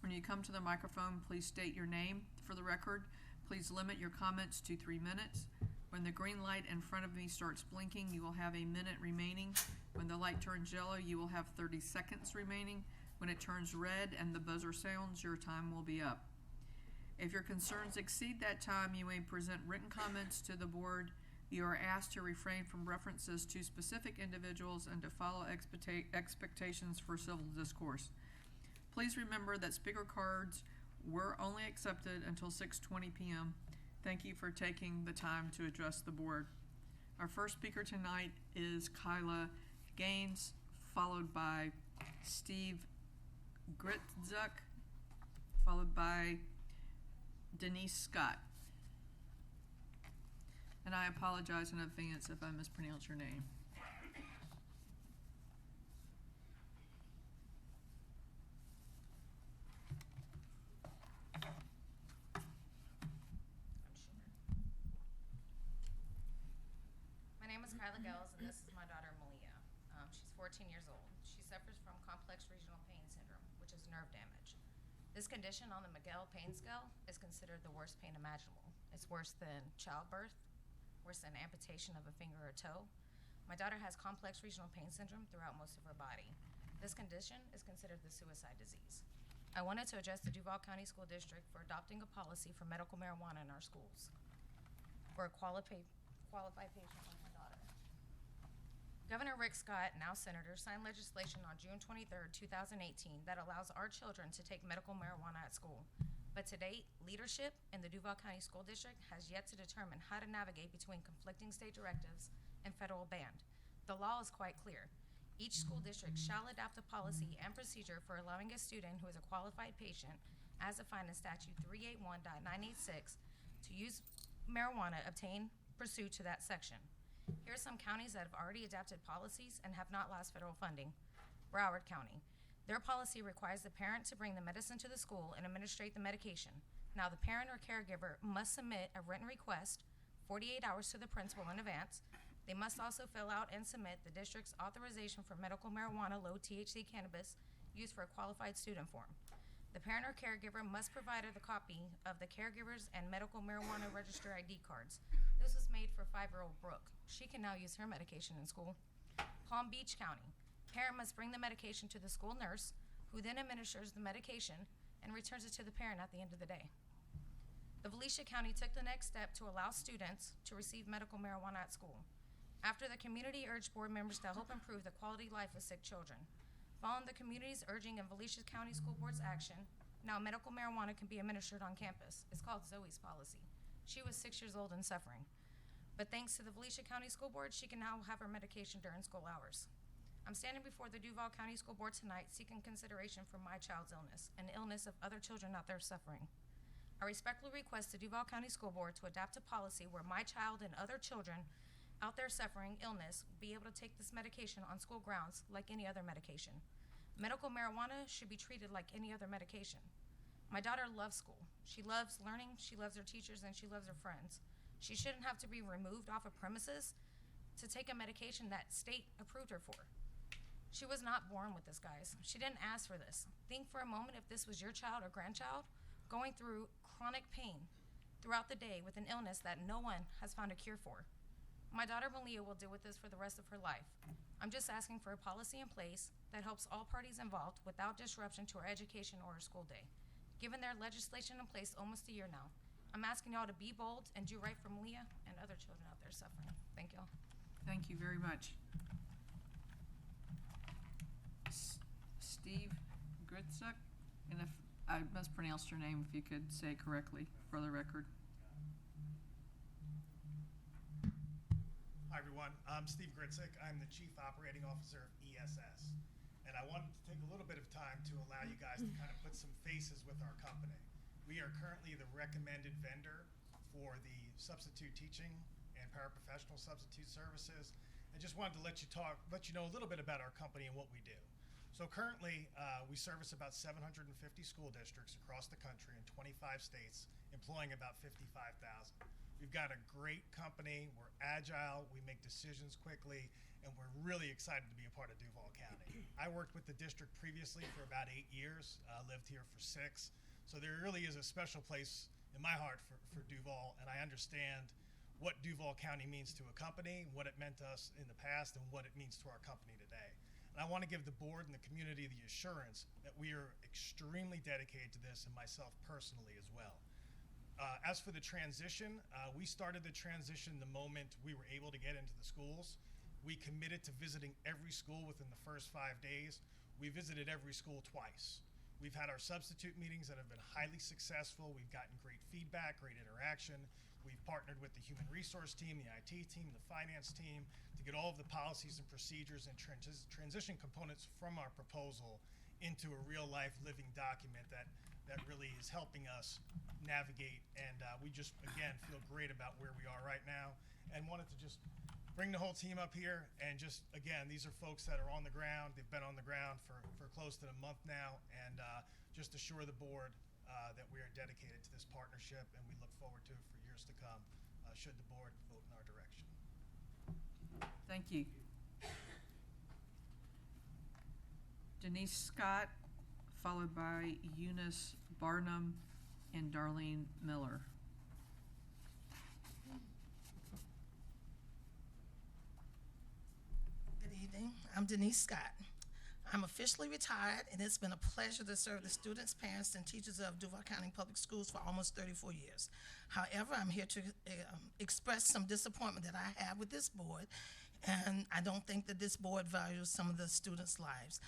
When you come to the microphone, please state your name for the record. Please limit your comments to 3 minutes. When the green light in front of me starts blinking, you will have a minute remaining. When the light turns yellow, you will have 30 seconds remaining. When it turns red and the buzzer sounds, your time will be up. If your concerns exceed that time, you may present written comments to the board. You are asked to refrain from references to specific individuals and to follow expectations for civil discourse. Please remember that speaker cards were only accepted until 6:20 p.m. Thank you for taking the time to address the board. Our first speaker tonight is Kyla Gaines, followed by Steve Gritzuk, followed by Denise Scott. And I apologize in advance if I mispronounce your name. My name is Kyla Gels, and this is my daughter Malia. She's 14 years old. She suffers from complex regional pain syndrome, which is nerve damage. This condition on the Miguel pain scale is considered the worst pain imaginable. It's worse than childbirth, worse than amputation of a finger or toe. My daughter has complex regional pain syndrome throughout most of her body. This condition is considered the suicide disease. I wanted to address the Duval County School District for adopting a policy for medical marijuana in our schools for a qualified patient like my daughter. Governor Rick Scott, now senator, signed legislation on June 23, 2018 that allows our children to take medical marijuana at school. But to date, leadership in the Duval County School District has yet to determine how to navigate between conflicting state directives and federal ban. The law is quite clear. Each school district shall adopt a policy and procedure for allowing a student who is a qualified patient, as defined in statute 381.986, to use marijuana obtained pursuant to that section. Here are some counties that have already adopted policies and have not lost federal funding. Broward County. Their policy requires the parent to bring the medicine to the school and administrate the medication. Now, the parent or caregiver must submit a written request 48 hours to the principal in advance. They must also fill out and submit the district's authorization for medical marijuana low THC cannabis used for a qualified student form. The parent or caregiver must provide a copy of the caregiver's and medical marijuana register ID cards. This was made for 5-year-old Brooke. She can now use her medication in school. Palm Beach County. Parent must bring the medication to the school nurse, who then administers the medication and returns it to the parent at the end of the day. The Volusia County took the next step to allow students to receive medical marijuana at school, after the community urged board members to help improve the quality of life of sick children. Following the community's urging and Volusia County School Board's action, now medical marijuana can be administered on campus. It's called Zoe's policy. She was 6 years old and suffering. But thanks to the Volusia County School Board, she can now have her medication during school hours. I'm standing before the Duval County School Board tonight seeking consideration for my child's illness and the illness of other children out there suffering. I respectfully request the Duval County School Board to adopt a policy where my child and other children out there suffering illness be able to take this medication on school grounds like any other medication. Medical marijuana should be treated like any other medication. My daughter loves school. She loves learning, she loves her teachers, and she loves her friends. She shouldn't have to be removed off of premises to take a medication that state approved her for. She was not born with this, guys. She didn't ask for this. Think for a moment if this was your child or grandchild going through chronic pain throughout the day with an illness that no one has found a cure for. My daughter Malia will deal with this for the rest of her life. I'm just asking for a policy in place that helps all parties involved without disruption to our education or our school day. Given their legislation in place almost a year now, I'm asking y'all to be bold and do right for Malia and other children out there suffering. Thank y'all. Thank you very much. Steve Gritzuk, and if I mispronounced your name, if you could say it correctly for the record. Hi everyone, I'm Steve Gritzuk. I'm the Chief Operating Officer of ESS. And I wanted to take a little bit of time to allow you guys to kind of put some faces with our company. We are currently the recommended vendor for the substitute teaching and paraprofessional substitute services. I just wanted to let you know a little bit about our company and what we do. So currently, we service about 750 school districts across the country in 25 states, employing about 55,000. We've got a great company, we're agile, we make decisions quickly, and we're really excited to be a part of Duval County. I worked with the district previously for about 8 years, lived here for 6, so there really is a special place in my heart for Duval, and I understand what Duval County means to a company, what it meant to us in the past, and what it means to our company today. And I want to give the board and the community the assurance that we are extremely dedicated to this, and myself personally as well. As for the transition, we started the transition the moment we were able to get into the schools. We committed to visiting every school within the first 5 days. We visited every school twice. We've had our substitute meetings that have been highly successful. We've gotten great feedback, great interaction. We've partnered with the human resource team, the IT team, the finance team to get all of the policies and procedures and transition components from our proposal into a real life living document that really is helping us navigate. And we just, again, feel great about where we are right now and wanted to just bring the whole team up here and just, again, these are folks that are on the ground. They've been on the ground for close to a month now, and just assure the board that we are dedicated to this partnership, and we look forward to it for years to come, should the board vote in our direction. Thank you. Denise Scott, followed by Eunice Barnum and Darlene Miller. Good evening. I'm Denise Scott. I'm officially retired, and it's been a pleasure to serve the students, parents, and teachers of Duval County Public Schools for almost 34 years. However, I'm here to express some disappointment that I have with this board, and I don't think that this board values some of the students' lives.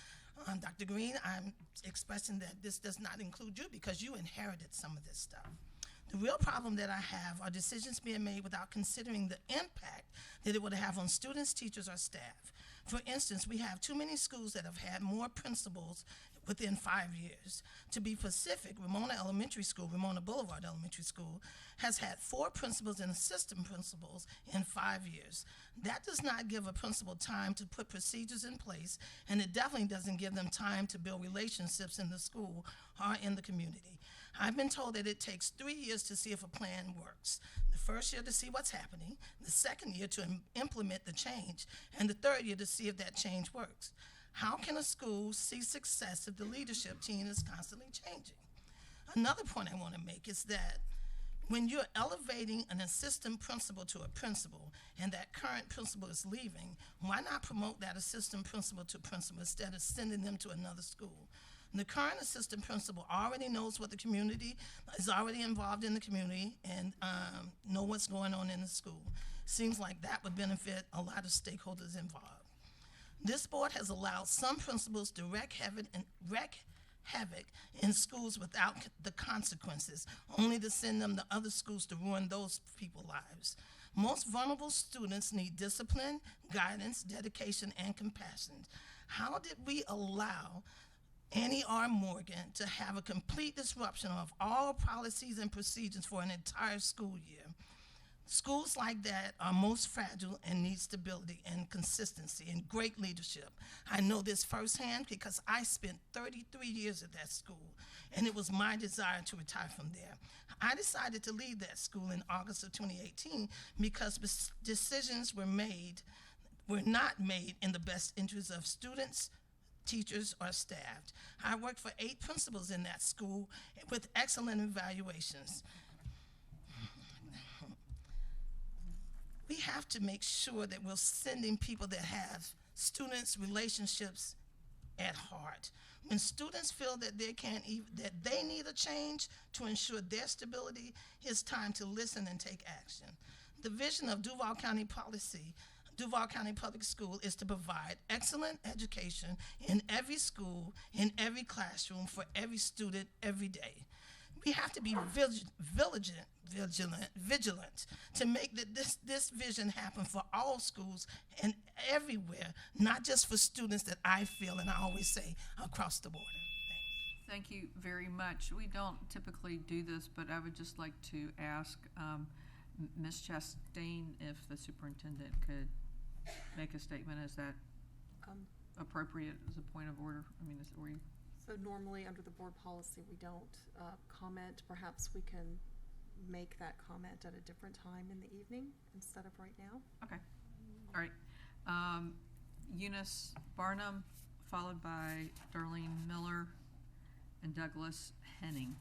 Dr. Green, I'm expressing that this does not include you because you inherited some of this stuff. The real problem that I have are decisions being made without considering the impact that it would have on students, teachers, or staff. For instance, we have too many schools that have had more principals within 5 years. To be specific, Ramona Boulevard Elementary School has had 4 principals and assistant principals in 5 years. That does not give a principal time to put procedures in place, and it definitely doesn't give them time to build relationships in the school or in the community. I've been told that it takes 3 years to see if a plan works. The first year to see what's happening, the second year to implement the change, and the third year to see if that change works. How can a school see success if the leadership team is constantly changing? Another point I want to make is that when you're elevating an assistant principal to a principal and that current principal is leaving, why not promote that assistant principal to principal instead of sending them to another school? The current assistant principal already knows what the community is already involved in the community and know what's going on in the school. Seems like that would benefit a lot of stakeholders involved. This board has allowed some principals to wreak havoc in schools without the consequences, only to send them to other schools to ruin those people's lives. Most vulnerable students need discipline, guidance, dedication, and compassion. How did we allow Annie R. Morgan to have a complete disruption of all policies and procedures for an entire school year? Schools like that are most fragile and need stability and consistency and great leadership. I know this firsthand because I spent 33 years at that school, and it was my desire to retire from there. I decided to leave that school in August of 2018 because decisions were not made in the best interest of students, teachers, or staff. I worked for 8 principals in that school with excellent evaluations. We have to make sure that we're sending people that have students' relationships at heart. When students feel that that they need a change to ensure their stability, it's time to listen and take action. The vision of Duval County Public School is to provide excellent education in every school, in every classroom, for every student, every day. We have to be vigilant to make this vision happen for all schools and everywhere, not just for students that I feel, and I always say, across the border. Thanks. Thank you very much. We don't typically do this, but I would just like to ask Ms. Chastain if the superintendent could make a statement. Is that appropriate as a point of order? I mean, were you? So normally under the board policy, we don't comment. Perhaps we can make that comment at a different time in the evening instead of right now. Okay. All right. Eunice Barnum, followed by Darlene Miller and Douglas Henning.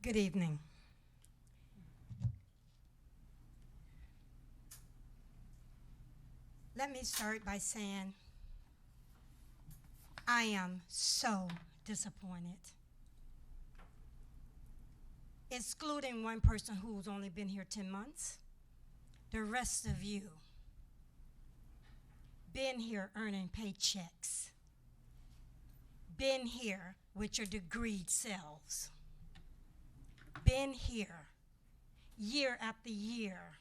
Good evening. Let me start by saying I am so disappointed. Excluding one person who's only been here 10 months, the rest of you been here earning paychecks, been here with your degreed selves, been here year after year,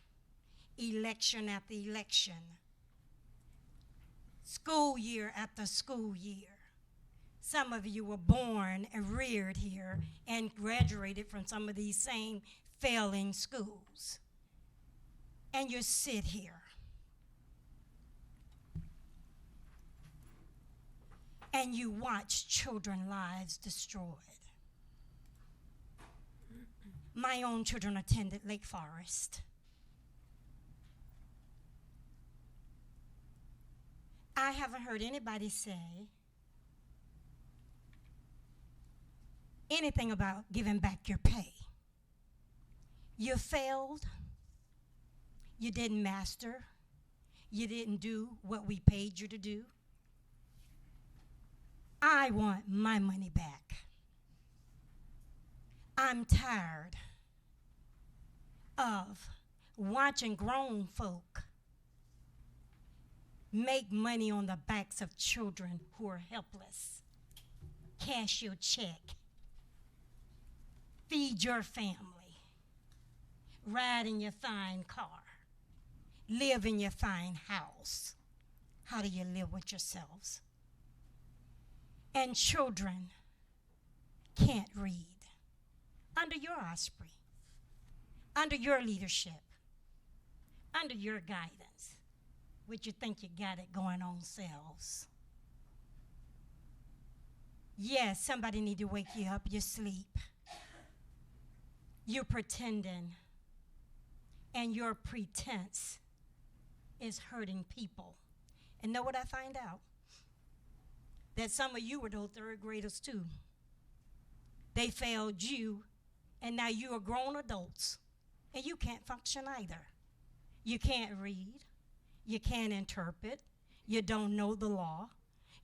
election after election, school year after school year. Some of you were born and reared here and graduated from some of these same failing schools. And you sit here and you watch children's lives destroyed. My own children attended Lake Forest. I haven't heard anybody say anything about giving back your pay. You failed. You didn't master. You didn't do what we paid you to do. I want my money back. I'm tired of watching grown folk make money on the backs of children who are helpless. Cash your check. Feed your family. Ride in your fine car. Live in your fine house. How do you live with yourselves? And children can't read. Under your osprey, under your leadership, under your guidance, would you think you got it going on selves? Yes, somebody need to wake you up your sleep. You're pretending, and your pretense is hurting people. And know what I find out? That some of you were those third graders too. They failed you, and now you are grown adults, and you can't function either. You can't read. You can't interpret. You don't know the law.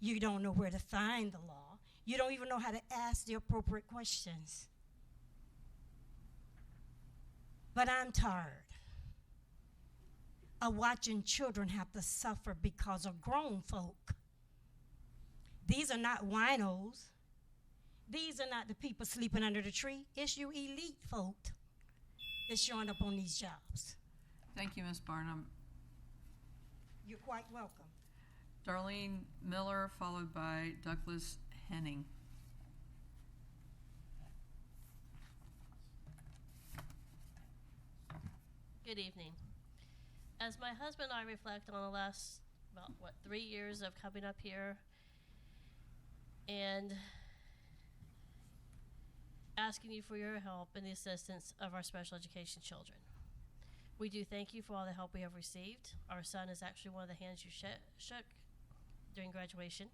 You don't know where to find the law. You don't even know how to ask the appropriate questions. But I'm tired of watching children have to suffer because of grown folk. These are not winos. These are not the people sleeping under the tree. It's you elite folk that's showing up on these jobs. Thank you, Ms. Barnum. You're quite welcome. Darlene Miller, followed by Douglas Henning. Good evening. As my husband and I reflect on the last, 3 years of coming up here and asking you for your help and the assistance of our special education children. We do thank you for all the help we have received. Our son is actually one of the hands you shook during graduation.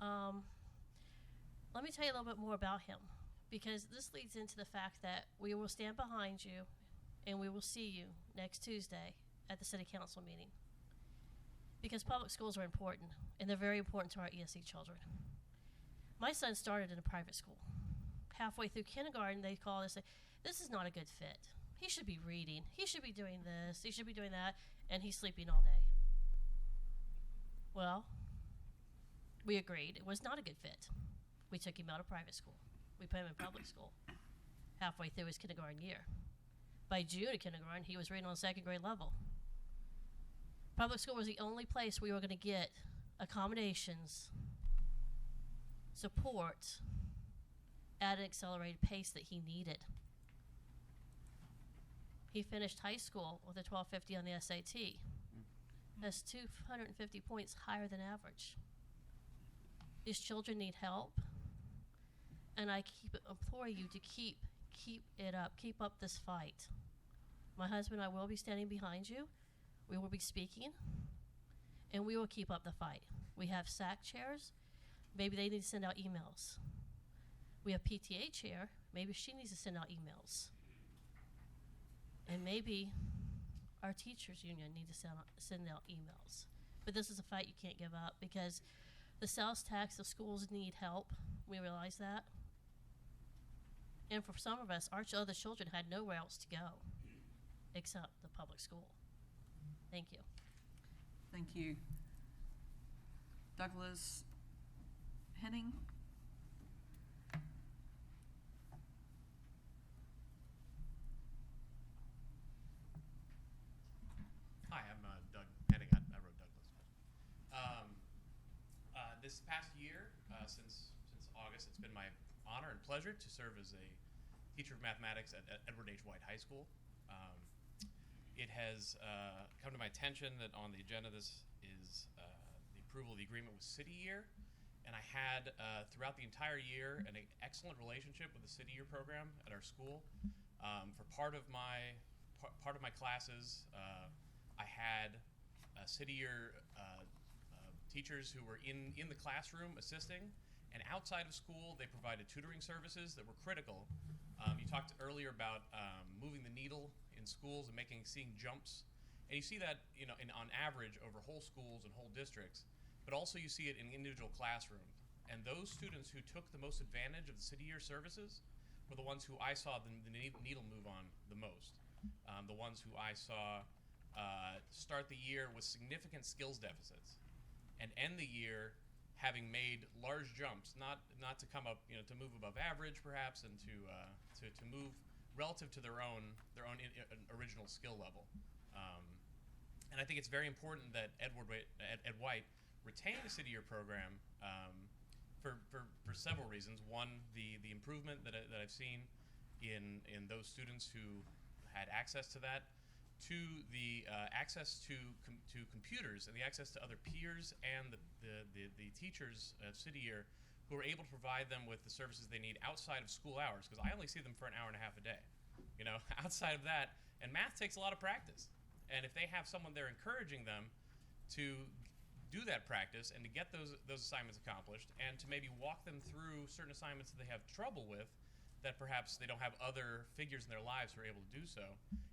Let me tell you a little bit more about him, because this leads into the fact that we will stand behind you and we will see you next Tuesday at the City Council meeting. Because public schools are important, and they're very important to our ESE children. My son started in a private school. Halfway through kindergarten, they call and say, "This is not a good fit. He should be reading. He should be doing this. He should be doing that, and he's sleeping all day." Well, we agreed it was not a good fit. We took him out of private school. We put him in public school. Halfway through his kindergarten year. By June of kindergarten, he was reading on second grade level. Public school was the only place we were going to get accommodations, support, at an accelerated pace that he needed. He finished high school with a 1250 on the SAT. That's 250 points higher than average. These children need help, and I implore you to keep it up, keep up this fight. My husband and I will be standing behind you. We will be speaking, and we will keep up the fight. We have SAC chairs. Maybe they need to send out emails. We have PTA chair. Maybe she needs to send out emails. And maybe our teachers union need to send out emails. But this is a fight you can't give up, because The sales tax, the schools need help. We realize that. And for some of us, our other children had nowhere else to go except the public school. Thank you. Thank you. Douglas Henning? Hi, I'm Doug Henning. I wrote Douglas. This past year, since August, it's been my honor and pleasure to serve as a teacher of mathematics at Edward H. White High School. It has come to my attention that on the agenda this is the approval of the agreement with City Year, and I had throughout the entire year an excellent relationship with the City Year program at our school. For part of my classes, I had City Year teachers who were in the classroom assisting, and outside of school they provided tutoring services that were critical. You talked earlier about moving the needle in schools and seeing jumps, and you see that on average over whole schools and whole districts, but also you see it in individual classrooms. And those students who took the most advantage of the City Year services were the ones who I saw the needle move on the most. The ones who I saw start the year with significant skills deficits and end the year having made large jumps, not to come up, to move above average perhaps, and to move relative to their own original skill level. And I think it's very important that Ed White retain the City Year program for several reasons. One, the improvement that I've seen in those students who had access to that. Two, the access to computers and the access to other peers and the teachers at City Year who are able to provide them with the services they need outside of school hours, because I only see them for an hour and a half a day. Outside of that, and math takes a lot of practice. And if they have someone there encouraging them to do that practice and to get those assignments accomplished, and to maybe walk them through certain assignments that they have trouble with, that perhaps they don't have other figures in their lives who are able to do so,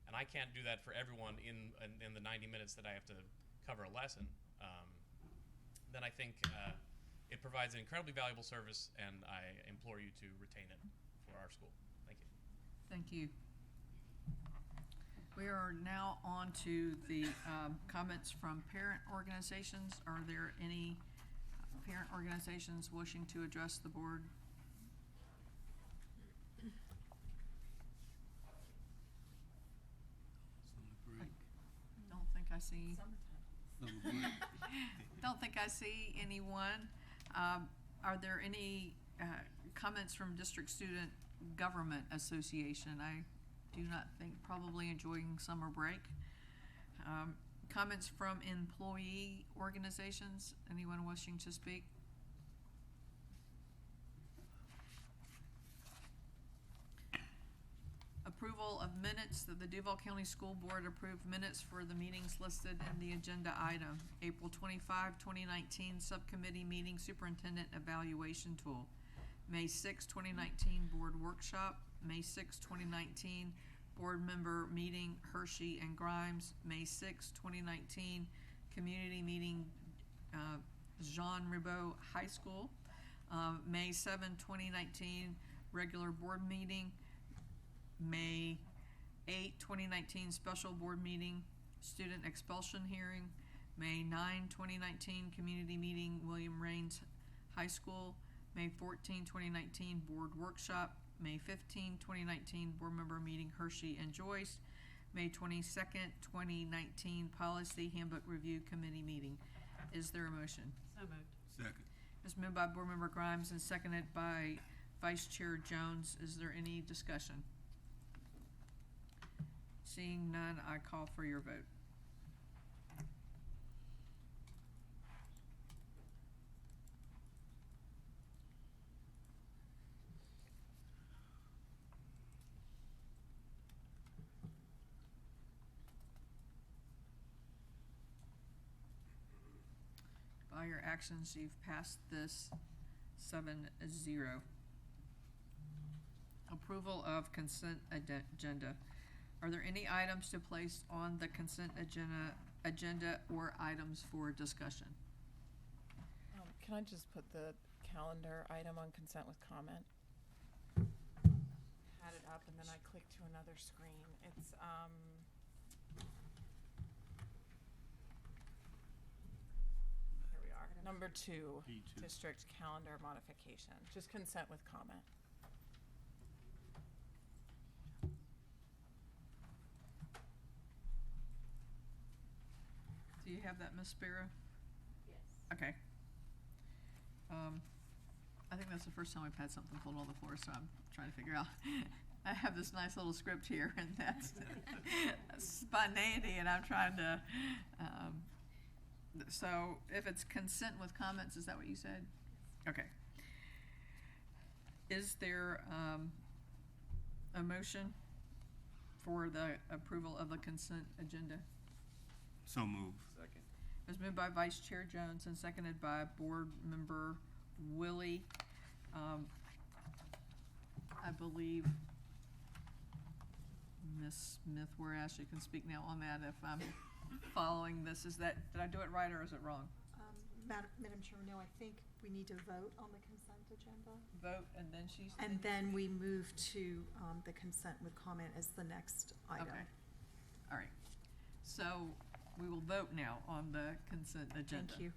and I can't do that for everyone in the 90 minutes that I have to cover a lesson, then I think it provides an incredibly valuable service, and I implore you to retain it for our school. Thank you. Thank you. We are now on to the comments from parent organizations. Are there any parent organizations wishing to address the board? Don't think I see anyone. Are there any comments from District Student Government Association? I do not think, probably enjoying summer break. Comments from employee organizations? Anyone wishing to speak? Approval of minutes. That the Duval County School Board approved minutes for the meetings listed in the agenda item. April 25, 2019 Subcommittee Meeting Superintendent Evaluation Tool. May 6, 2019 Board Workshop. May 6, 2019 Board Member Meeting Hershey and Grimes. May 6, 2019 Community Meeting Jean Ribaud High School. May 7, 2019 Regular Board Meeting. May 8, 2019 Special Board Meeting Student Expulsion Hearing. May 9, 2019 Community Meeting William Raines High School. May 14, 2019 Board Workshop. May 15, 2019 Board Member Meeting Hershey and Joyce. May 22nd, 2019 Policy Handbook Review Committee Meeting. Is there a motion? So moved. Second. It's moved by Board Member Grimes and seconded by Vice Chair Jones. Is there any discussion? Seeing none, I call for your vote. By your actions, you've passed this 7-0. Approval of consent agenda. Are there any items to place on the consent agenda or items for discussion? can I just put the calendar item on consent with comment? Had it up and then I clicked to another screen. It's here we are. Number 2, B2. district calendar modification. Just consent with comment. Do you have that, Ms. Sparrow? Yes. Okay. I think that's the first time we've had something pulled on the floor, so I'm trying to figure out. I have this nice little script here, and that's spontaneity, and I'm trying to. So if it's consent with comments, is that what you said? Okay. Is there a motion for the approval of the consent agenda? So moved. Second. It was moved by Vice Chair Jones and seconded by Board Member Willie. I believe Ms. Smith, whereas you can speak now on that if I'm following this. Is that, did I do it right or is it wrong? Madam Chairman, no, I think we need to vote on the consent agenda. Vote and then she's. And then we move to the consent with comment as the next item. Okay. All right. So we will vote now on the consent agenda. Thank you.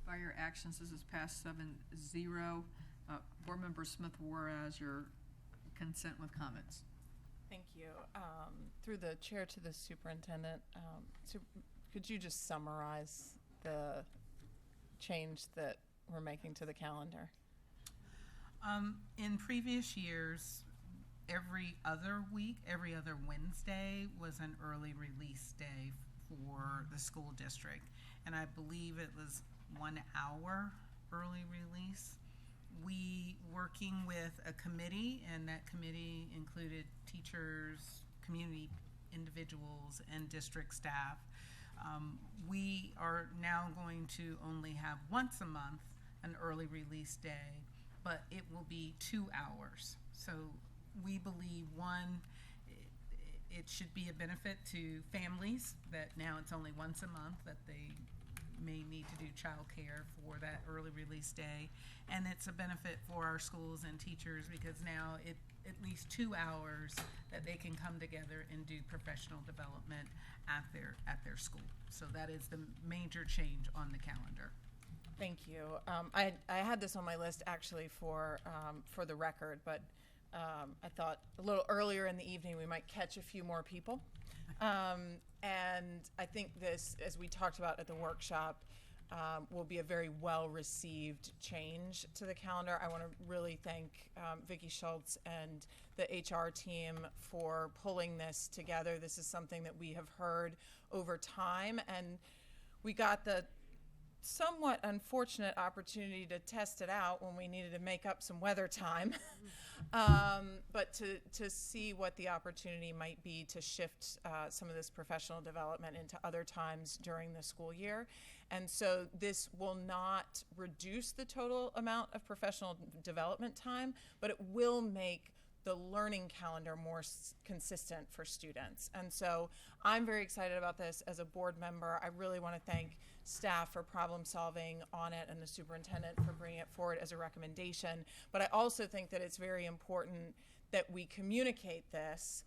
By your actions, this is passed 7-0. Board Member Smith, whereas your consent with comments. Thank you. Through the chair to the superintendent, could you just summarize the change that we're making to the calendar? In previous years, every other week, every other Wednesday was an early release day for the school district. And I believe it was 1 hour early release. We, working with a committee, and that committee included teachers, community individuals, and district staff. We are now going to only have once a month an early release day, but it will be 2 hours. So we believe, one, it should be a benefit to families that now it's only once a month that they may need to do childcare for that early release day, and it's a benefit for our schools and teachers because now it at least 2 hours that they can come together and do professional development at their school. So that is the major change on the calendar. Thank you. I had this on my list actually for the record, but I thought a little earlier in the evening we might catch a few more people. And I think this, as we talked about at the workshop, will be a very well-received change to the calendar. I want to really thank Vicki Schultz and the HR team for pulling this together. This is something that we have heard over time, and we got the somewhat unfortunate opportunity to test it out when we needed to make up some weather time. But to see what the opportunity might be to shift some of this professional development into other times during the school year. And so this will not reduce the total amount of professional development time, but it will make the learning calendar more consistent for students. And so I'm very excited about this as a board member. I really want to thank staff for problem solving on it and the superintendent for bringing it forward as a recommendation. But I also think that it's very important that we communicate this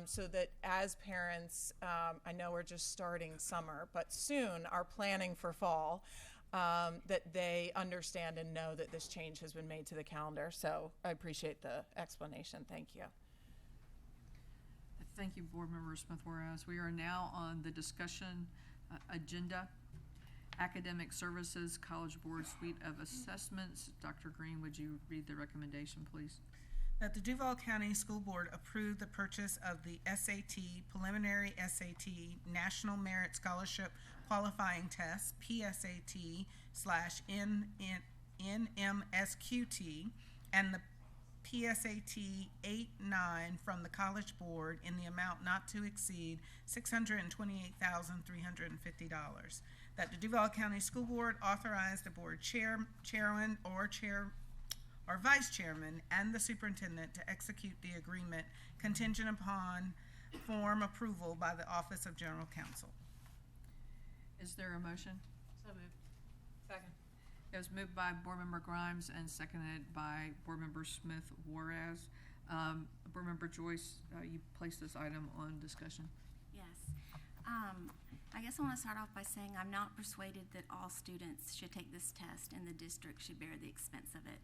so that as parents, I know we're just starting summer, but soon are planning for fall, that they understand and know that this change has been made to the calendar. So I appreciate the explanation. Thank you. Thank you, Board Member Smith. Whereas we are now on the discussion agenda, Academic Services College Board Suite of Assessments. Dr. Green, would you read the recommendation, please? That the Duval County School Board approve the purchase of the SAT, Preliminary SAT, National Merit Scholarship Qualifying Test, PSAT/NMSQT, and the PSAT 8-9 from the College Board in the amount not to exceed $628,350. That the Duval County School Board authorize the board chairman or vice chairman and the superintendent to execute the agreement contingent upon form approval by the Office of General Counsel. Is there a motion? So moved. Second. It was moved by Board Member Grimes and seconded by Board Member Smith Juarez. Board Member Joyce, you placed this item on discussion. Yes. I guess I want to start off by saying I'm not persuaded that all students should take this test and the district should bear the expense of it.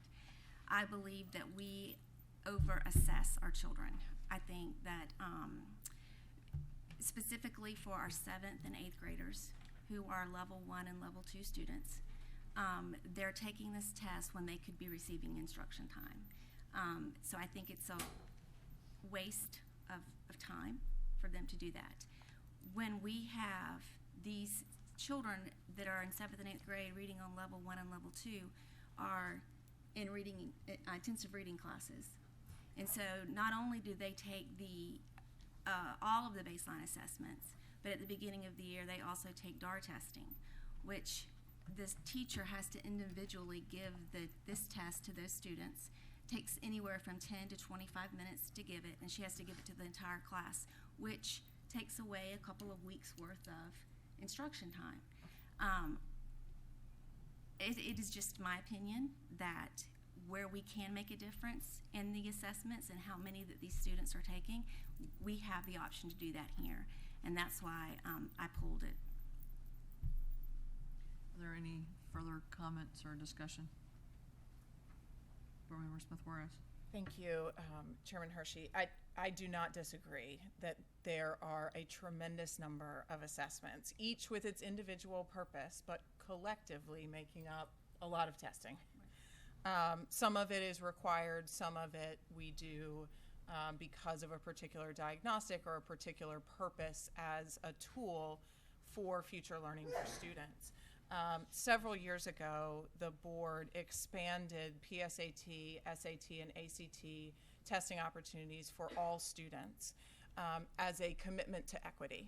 I believe that we over-assess our children. I think that specifically for our 7th and 8th graders who are level 1 and level 2 students, they're taking this test when they could be receiving instruction time. So I think it's a waste of time for them to do that. When we have these children that are in 7th and 8th grade reading on level 1 and level 2 are in reading intensive reading classes. And so not only do they take the all of the baseline assessments, but at the beginning of the year they also take DAR testing, which this teacher has to individually give this test to those students. Takes anywhere from 10 to 25 minutes to give it, and she has to give it to the entire class, which takes away a couple of weeks worth of instruction time. It is just my opinion that where we can make a difference in the assessments and how many that these students are taking, we have the option to do that here, and that's why I pulled it. Are there any further comments or discussion? Board Member Smith Juarez. Thank you, Chairman Hershey. I do not disagree that there are a tremendous number of assessments, each with its individual purpose, but collectively making up a lot of testing. Some of it is required, some of it we do because of a particular diagnostic or a particular purpose as a tool for future learning for students. Several years ago, the board expanded PSAT, SAT, and ACT testing opportunities for all students as a commitment to equity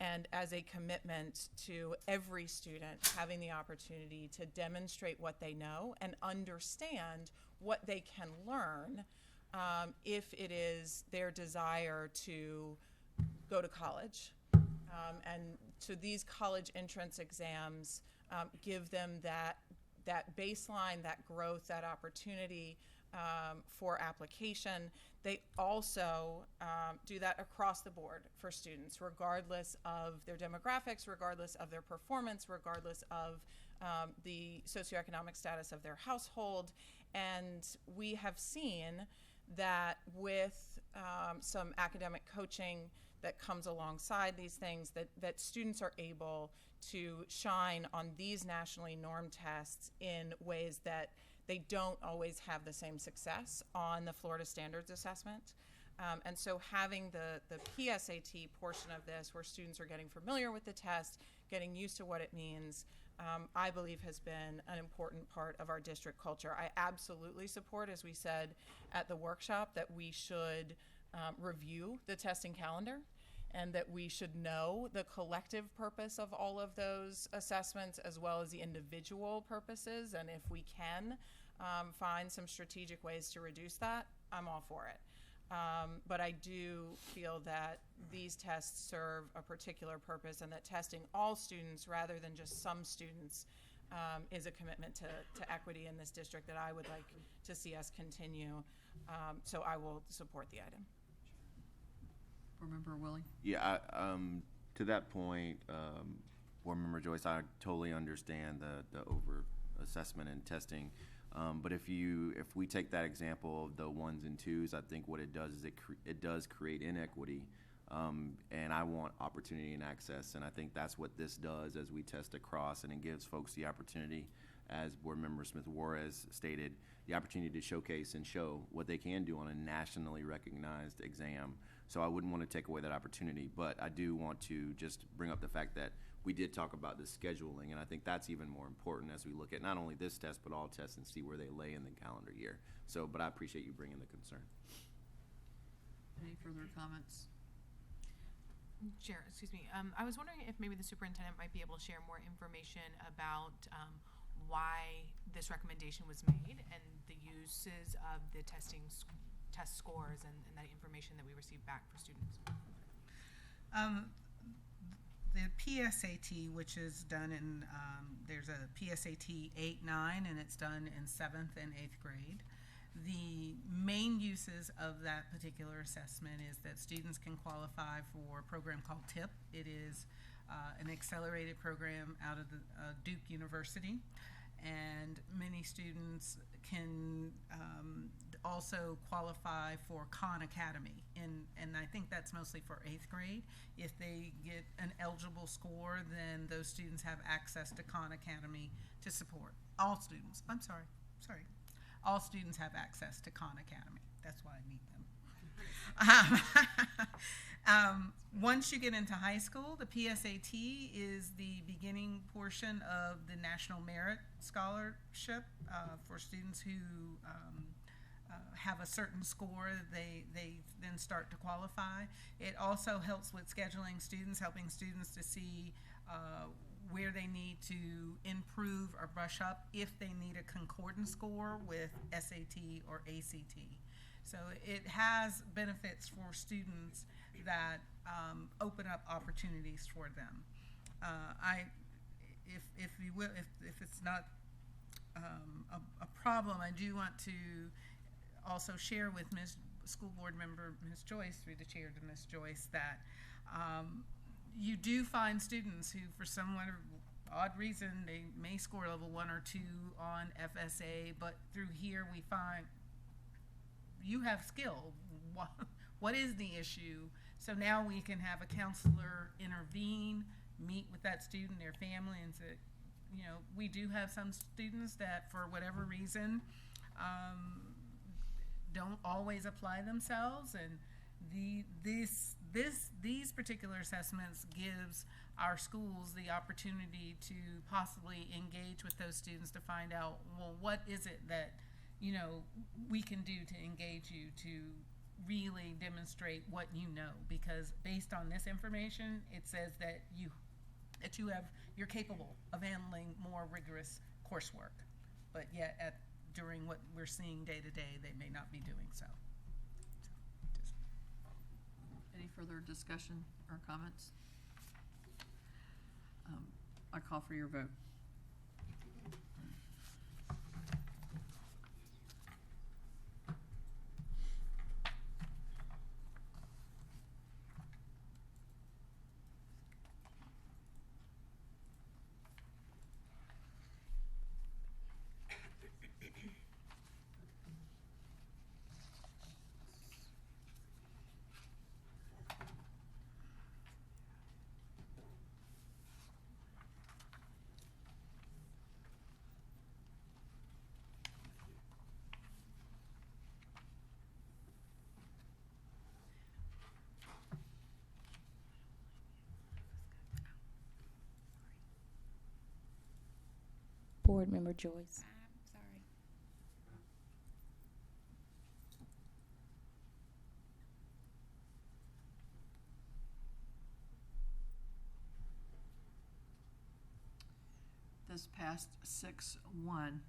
and as a commitment to every student having the opportunity to demonstrate what they know and understand what they can learn if it is their desire to go to college. And so these college entrance exams give them that baseline, that growth, that opportunity for application. They also do that across the board for students, regardless of their demographics, regardless of their performance, regardless of the socioeconomic status of their household. And we have seen that with some academic coaching that comes alongside these things, that students are able to shine on these nationally normed tests in ways that they don't always have the same success on the Florida Standards Assessment. And so having the PSAT portion of this, where students are getting familiar with the test, getting used to what it means, I believe has been an important part of our district culture. I absolutely support, as we said at the workshop, that we should review the testing calendar and that we should know the collective purpose of all of those assessments as well as the individual purposes. And if we can find some strategic ways to reduce that, I'm all for it. But I do feel that these tests serve a particular purpose and that testing all students rather than just some students is a commitment to equity in this district that I would like to see us continue. So I will support the item. Board Member Willie. Yeah, to that point, Board Member Joyce, I totally understand the over assessment and testing. But if we take that example of the 1s and 2s, I think what it does is it does create inequity, and I want opportunity and access, and I think that's what this does as we test across, and it gives folks the opportunity, as Board Member Smith Juarez stated, the opportunity to showcase and show what they can do on a nationally recognized exam. So I wouldn't want to take away that opportunity, but I do want to just bring up the fact that we did talk about the scheduling, and I think that's even more important as we look at not only this test, but all tests and see where they lay in the calendar year. So, but I appreciate you bringing the concern. Any further comments? Chair, excuse me. I was wondering if maybe the superintendent might be able to share more information about why this recommendation was made and the uses of the test scores and that information that we received back for students. The PSAT, which is done in, there's a PSAT 8-9, and it's done in 7th and 8th grade. The main uses of that particular assessment is that students can qualify for a program called TIP. It is an accelerated program out of the Duke University, and many students can also qualify for Khan Academy, and I think that's mostly for 8th grade. If they get an eligible score, then those students have access to Khan Academy to support. All students, all students have access to Khan Academy. That's why I need them. Once you get into high school, the PSAT is the beginning portion of the National Merit Scholarship for students who have a certain score. They then start to qualify. It also helps with scheduling students, helping students to see where they need to improve or brush up if they need a concordance score with SAT or ACT. So it has benefits for students that open up opportunities for them. If you will, if it's not a problem, I do want to also share with Ms. School Board Member Ms. Joyce, through the chair to Ms. Joyce, that you do find students who, for some odd reason, they may score level 1 or 2 on FSA, but through here we find you have skill. What is the issue? So now we can have a counselor intervene, meet with that student, their family, and say, you know, we do have some students that, for whatever reason, don't always apply themselves, and these particular assessments gives our schools the opportunity to possibly engage with those students to find out, well, what is it that, you know, we can do to engage you to really demonstrate what you know, because based on this information, it says that you're capable of handling more rigorous coursework, but yet during what we're seeing day to day, they may not be doing so. Any further discussion or comments? I call for your vote. Board Member Joyce. This passed 6-1.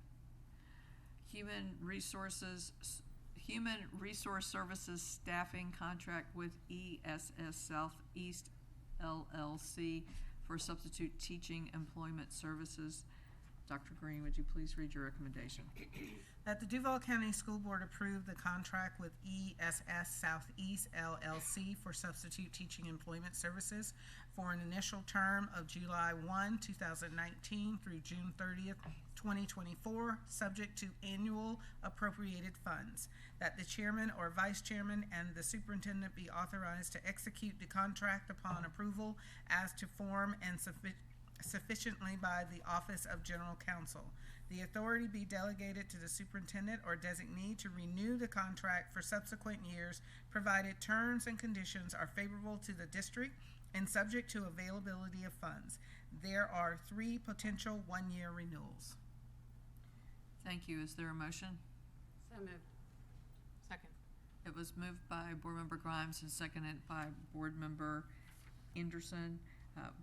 Human Resource Services staffing contract with ESS Southeast LLC for substitute teaching employment services. Dr. Green, would you please read your recommendation? That the Duval County School Board approve the contract with ESS Southeast LLC for substitute teaching employment services for an initial term of July 1, 2019 through June 30th, 2024, subject to annual appropriated funds. That the chairman or vice chairman and the superintendent be authorized to execute the contract upon approval as to form and sufficiently by the Office of General Counsel. The authority be delegated to the superintendent or designee to renew the contract for subsequent years, provided terms and conditions are favorable to the district and subject to availability of funds. There are 3 potential one-year renewals. Thank you. Is there a motion? So moved. Second. It was moved by Board Member Grimes and seconded by Board Member Anderson.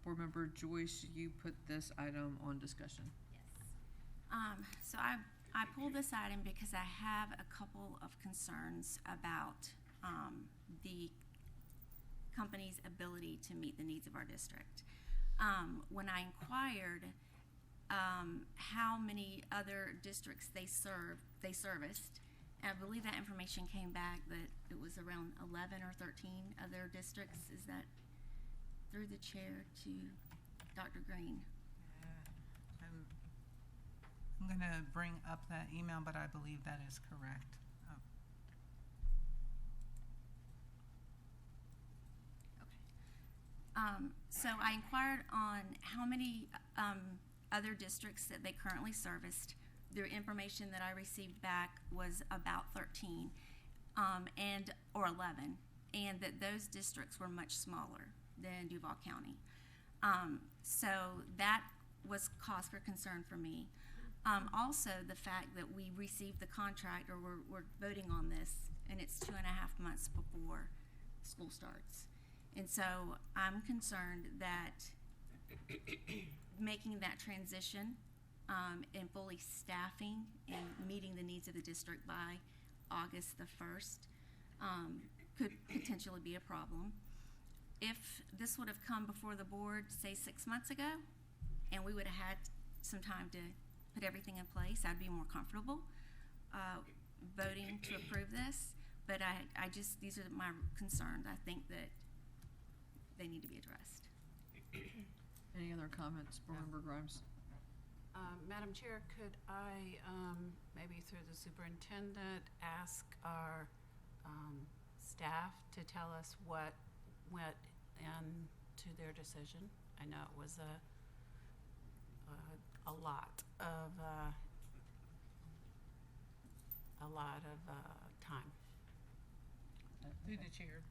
Board Member Joyce, you put this item on discussion. So I pulled this item because I have a couple of concerns about the company's ability to meet the needs of our district. When I inquired how many other districts they serviced, and I believe that information came back that it was around 11 or 13 other districts. Is that through the chair to Dr. Green? I'm going to bring up that email, but I believe that is correct. So I inquired on how many other districts that they currently serviced. The information that I received back was about 13 or 11, and that those districts were much smaller than Duval County. So that was cause for concern for me. Also, the fact that we received the contract, or we're voting on this, and it's 2.5 months before school starts. And so I'm concerned that making that transition and fully staffing and meeting the needs of the district by August the 1st could potentially be a problem. If this would have come before the board, say 6 months ago, and we would have had some time to put everything in place, I'd be more comfortable voting to approve this. But I just, these are my concerns. I think that they need to be addressed. Any other comments, Board Member Grimes? Madam Chair, could I, maybe through the superintendent, ask our staff to tell us what went into their decision? I know it was a lot of time. Through the chair,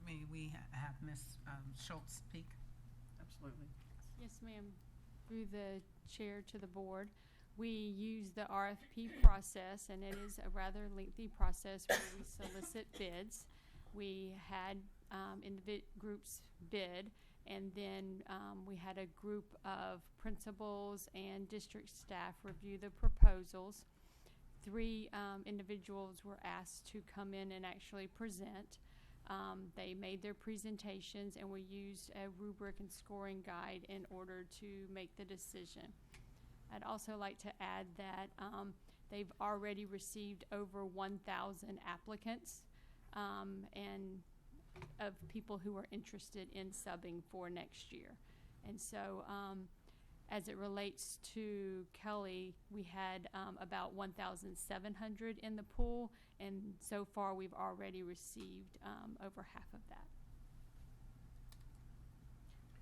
may we have Ms. Schultz speak? Absolutely. Yes, ma'am. Through the chair to the board, we use the RFP process, and it is a rather lengthy process where we solicit bids. We had groups bid, and then we had a group of principals and district staff review the proposals. 3 individuals were asked to come in and actually present. They made their presentations, and we used a rubric and scoring guide in order to make the decision. I'd also like to add that they've already received over 1,000 applicants and of people who are interested in subbing for next year. And so as it relates to Kelly, we had about 1,700 in the pool, and so far we've already received over half of that.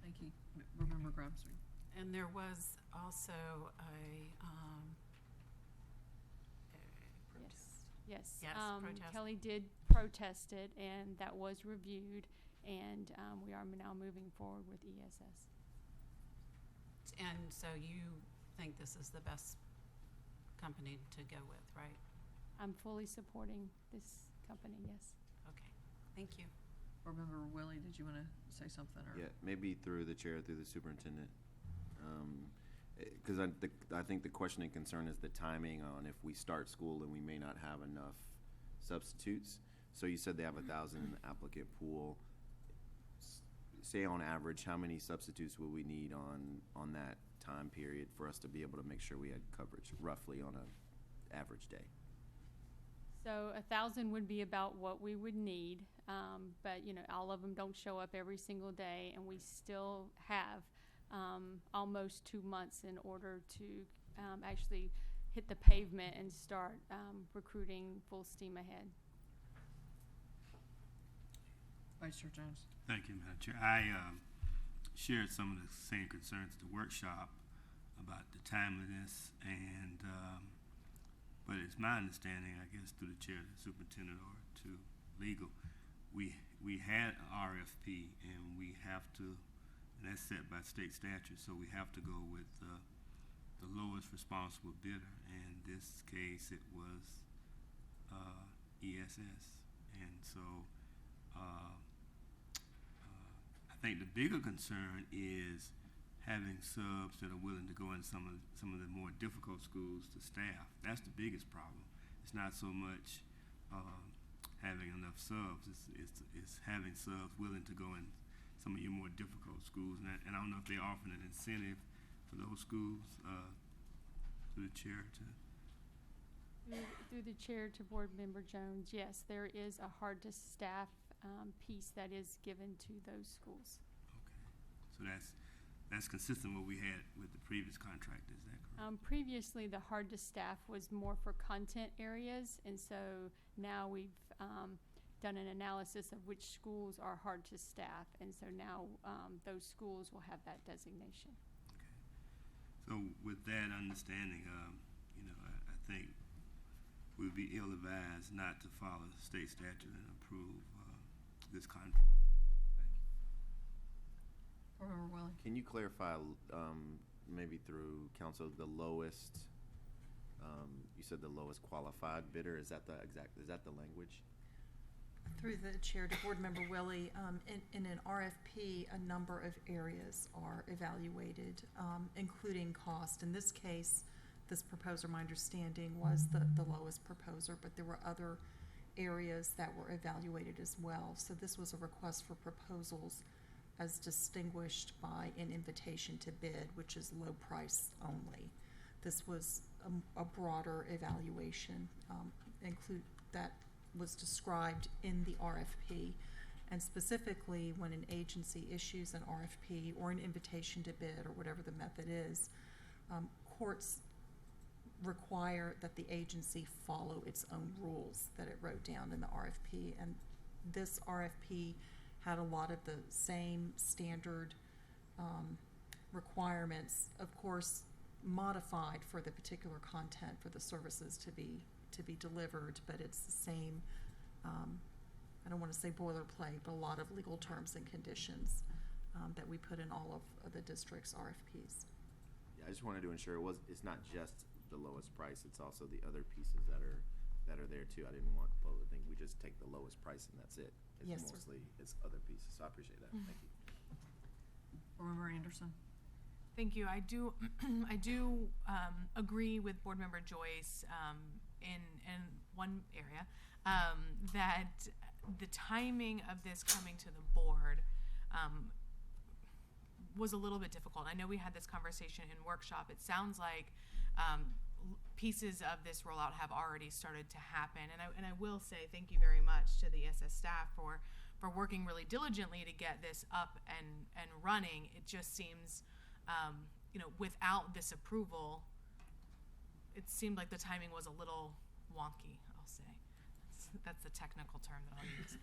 Thank you. Board Member Grimes. And there was also a Yes. Protest. Kelly did protest it, and that was reviewed, and we are now moving forward with ESS. And so you think this is the best company to go with, right? I'm fully supporting this company, yes. Okay, thank you. Board Member Willie, did you want to say something? Or? Yeah, maybe through the chair, through the superintendent. Because I think the question and concern is the timing on if we start school and we may not have enough substitutes. So you said they have 1,000 applicant pool. Say on average, how many substitutes will we need on that time period for us to be able to make sure we had coverage roughly on an average day? So 1,000 would be about what we would need, but you know, all of them don't show up every single day, and we still have almost 2 months in order to actually hit the pavement and start recruiting full steam ahead. Vice Chair Jones. Thank you, Madam Chair. I shared some of the same concerns at the workshop about the timeliness, and but it's my understanding, I guess, through the chair, the superintendent, or to legal, we had an RFP, and we have to and that's set by state statute, so we have to go with the lowest responsible bidder. In this case, it was ESS, and so I think the bigger concern is having subs that are willing to go in some of the more difficult schools to staff. That's the biggest problem. It's not so much having enough subs. It's having subs willing to go in some of your more difficult schools. And I don't know if they're offering an incentive for those schools through the chair to. Through the chair to Board Member Jones, yes, there is a hard to staff piece that is given to those schools. Okay, so that's consistent with what we had with the previous contract. Is that correct? Previously, the hard to staff was more for content areas, and so now we've done an analysis of which schools are hard to staff, and so now those schools will have that designation. Okay. So with that understanding, I think we would be ill-advised not to follow state statute and approve this contract. Board Member Willie. Can you clarify, maybe through council, the lowest? You said the lowest qualified bidder. Is that the language? Through the chair to Board Member Willie, in an RFP, a number of areas are evaluated, including cost. In this case, this proposer, my understanding, was the lowest proposer, but there were other areas that were evaluated as well. So this was a request for proposals as distinguished by an invitation to bid, which is low price only. This was a broader evaluation, that was described in the RFP. And specifically, when an agency issues an RFP or an invitation to bid, or whatever the method is, courts require that the agency follow its own rules that it wrote down in the RFP. And this RFP had a lot of the same standard requirements, of course, modified for the particular content for the services to be delivered, but it's the same, I don't want to say boilerplate, but a lot of legal terms and conditions that we put in all of the district's RFPs. Yeah, I just wanted to ensure it's not just the lowest price, it's also the other pieces that are there too. I didn't want people to think we just take the lowest price and that's it. It's yes, mostly it's other pieces, so I appreciate that. Thank you. Board Member Anderson. Thank you. I do agree with Board Member Joyce in one area, that the timing of this coming to the board was a little bit difficult. I know we had this conversation in workshop. It sounds like pieces of this rollout have already started to happen, and I will say thank you very much to the SS staff for working really diligently to get this up and running. It just seems, without this approval, it seemed like the timing was a little wonky, I'll say. That's the technical term that I'll use.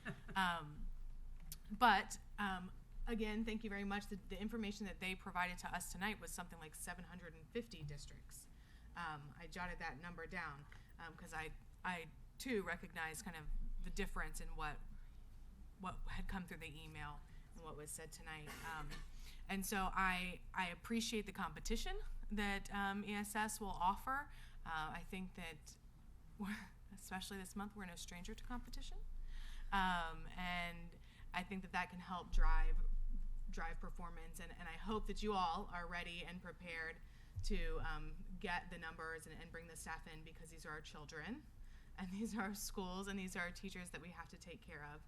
Again, thank you very much. The information that they provided to us tonight was something like 750 districts. I jotted that number down because I too recognize kind of the difference in what had come through the email and what was said tonight. And so I appreciate the competition that ESS will offer. I think that, especially this month, we're no stranger to competition. And I think that can help drive performance. And I hope that you all are ready and prepared to get the numbers and bring the staff in, because these are our children, and these are our schools, and these are our teachers that we have to take care of.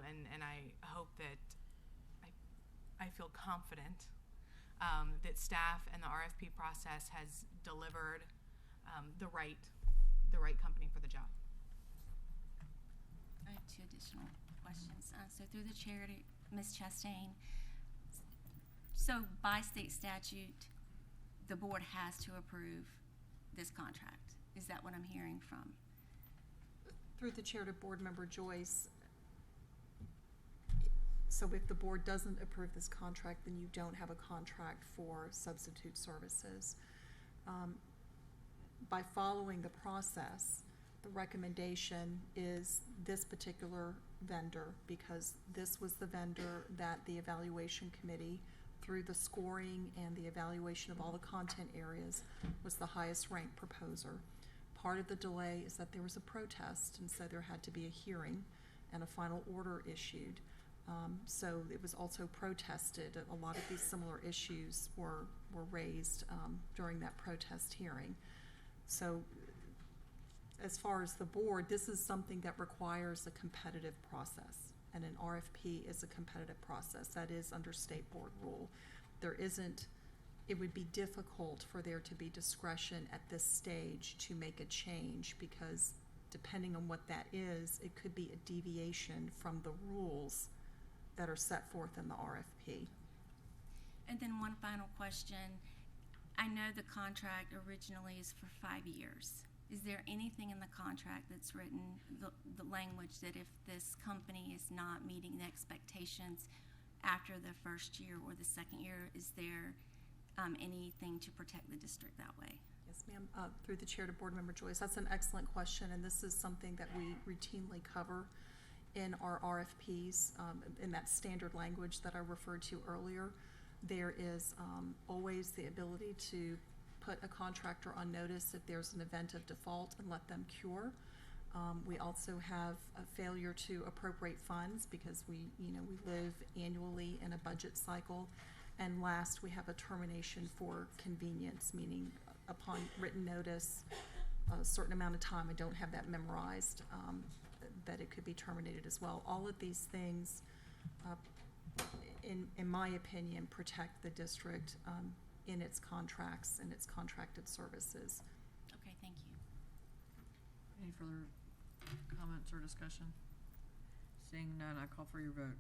And I hope that I feel confident that staff and the RFP process has delivered the right company for the job. I have two additional questions. So through the chair to Ms. Chastain, so by state statute, the board has to approve this contract. Is that what I'm hearing from? Through the chair to Board Member Joyce, so if the board doesn't approve this contract, then you don't have a contract for substitute services. By following the process, the recommendation is this particular vendor, because this was the vendor that the evaluation committee through the scoring and the evaluation of all the content areas, was the highest ranked proposer. Part of the delay is that there was a protest, and so there had to be a hearing and a final order issued. So it was also protested. A lot of these similar issues were raised during that protest hearing. So as far as the board, this is something that requires a competitive process, and an RFP is a competitive process. That is under state board rule. It would be difficult for there to be discretion at this stage to make a change, because depending on what that is, it could be a deviation from the rules that are set forth in the RFP. And then one final question. I know the contract originally is for 5 years. Is there anything in the contract that's written, the language that if this company is not meeting the expectations after the first year or the second year, is there anything to protect the district that way? Yes, ma'am. Through the chair to Board Member Joyce, that's an excellent question, and this is something that we routinely cover in our RFPs, in that standard language that I referred to earlier. There is always the ability to put a contractor on notice if there's an event of default and let them cure. We also have a failure to appropriate funds, because we live annually in a budget cycle. And last, we have a termination for convenience, meaning upon written notice, a certain amount of time, I don't have that memorized, that it could be terminated as well. All of these things, in my opinion, protect the district in its contracts and its contracted services. Okay, thank you. Any further comments or discussion? Seeing none, I call for your vote.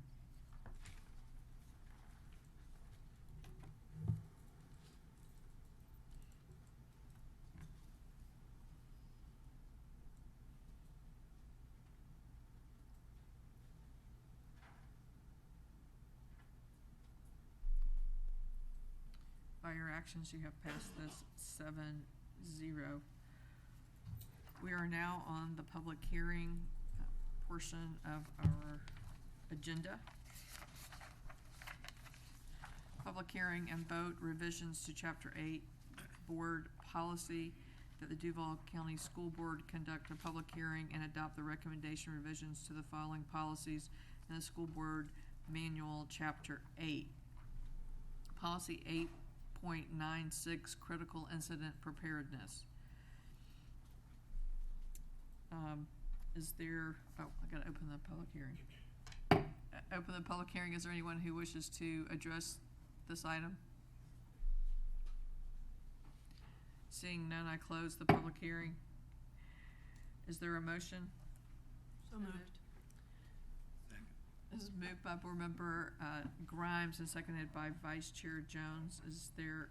By your actions, you have passed this 7-0. We are now on the public hearing portion of our agenda. Public hearing and vote revisions to Chapter 8 Board Policy, that the Duval County School Board conduct a public hearing and adopt the recommendation revisions to the following policies in the School Board Manual, Chapter 8. Policy 8.96, Critical Incident Preparedness. Is there, I gotta open the public hearing. Open the public hearing. Is there anyone who wishes to address this item? Seeing none, I close the public hearing. Is there a motion? So moved. This is moved by Board Member Grimes and seconded by Vice Chair Jones. Is there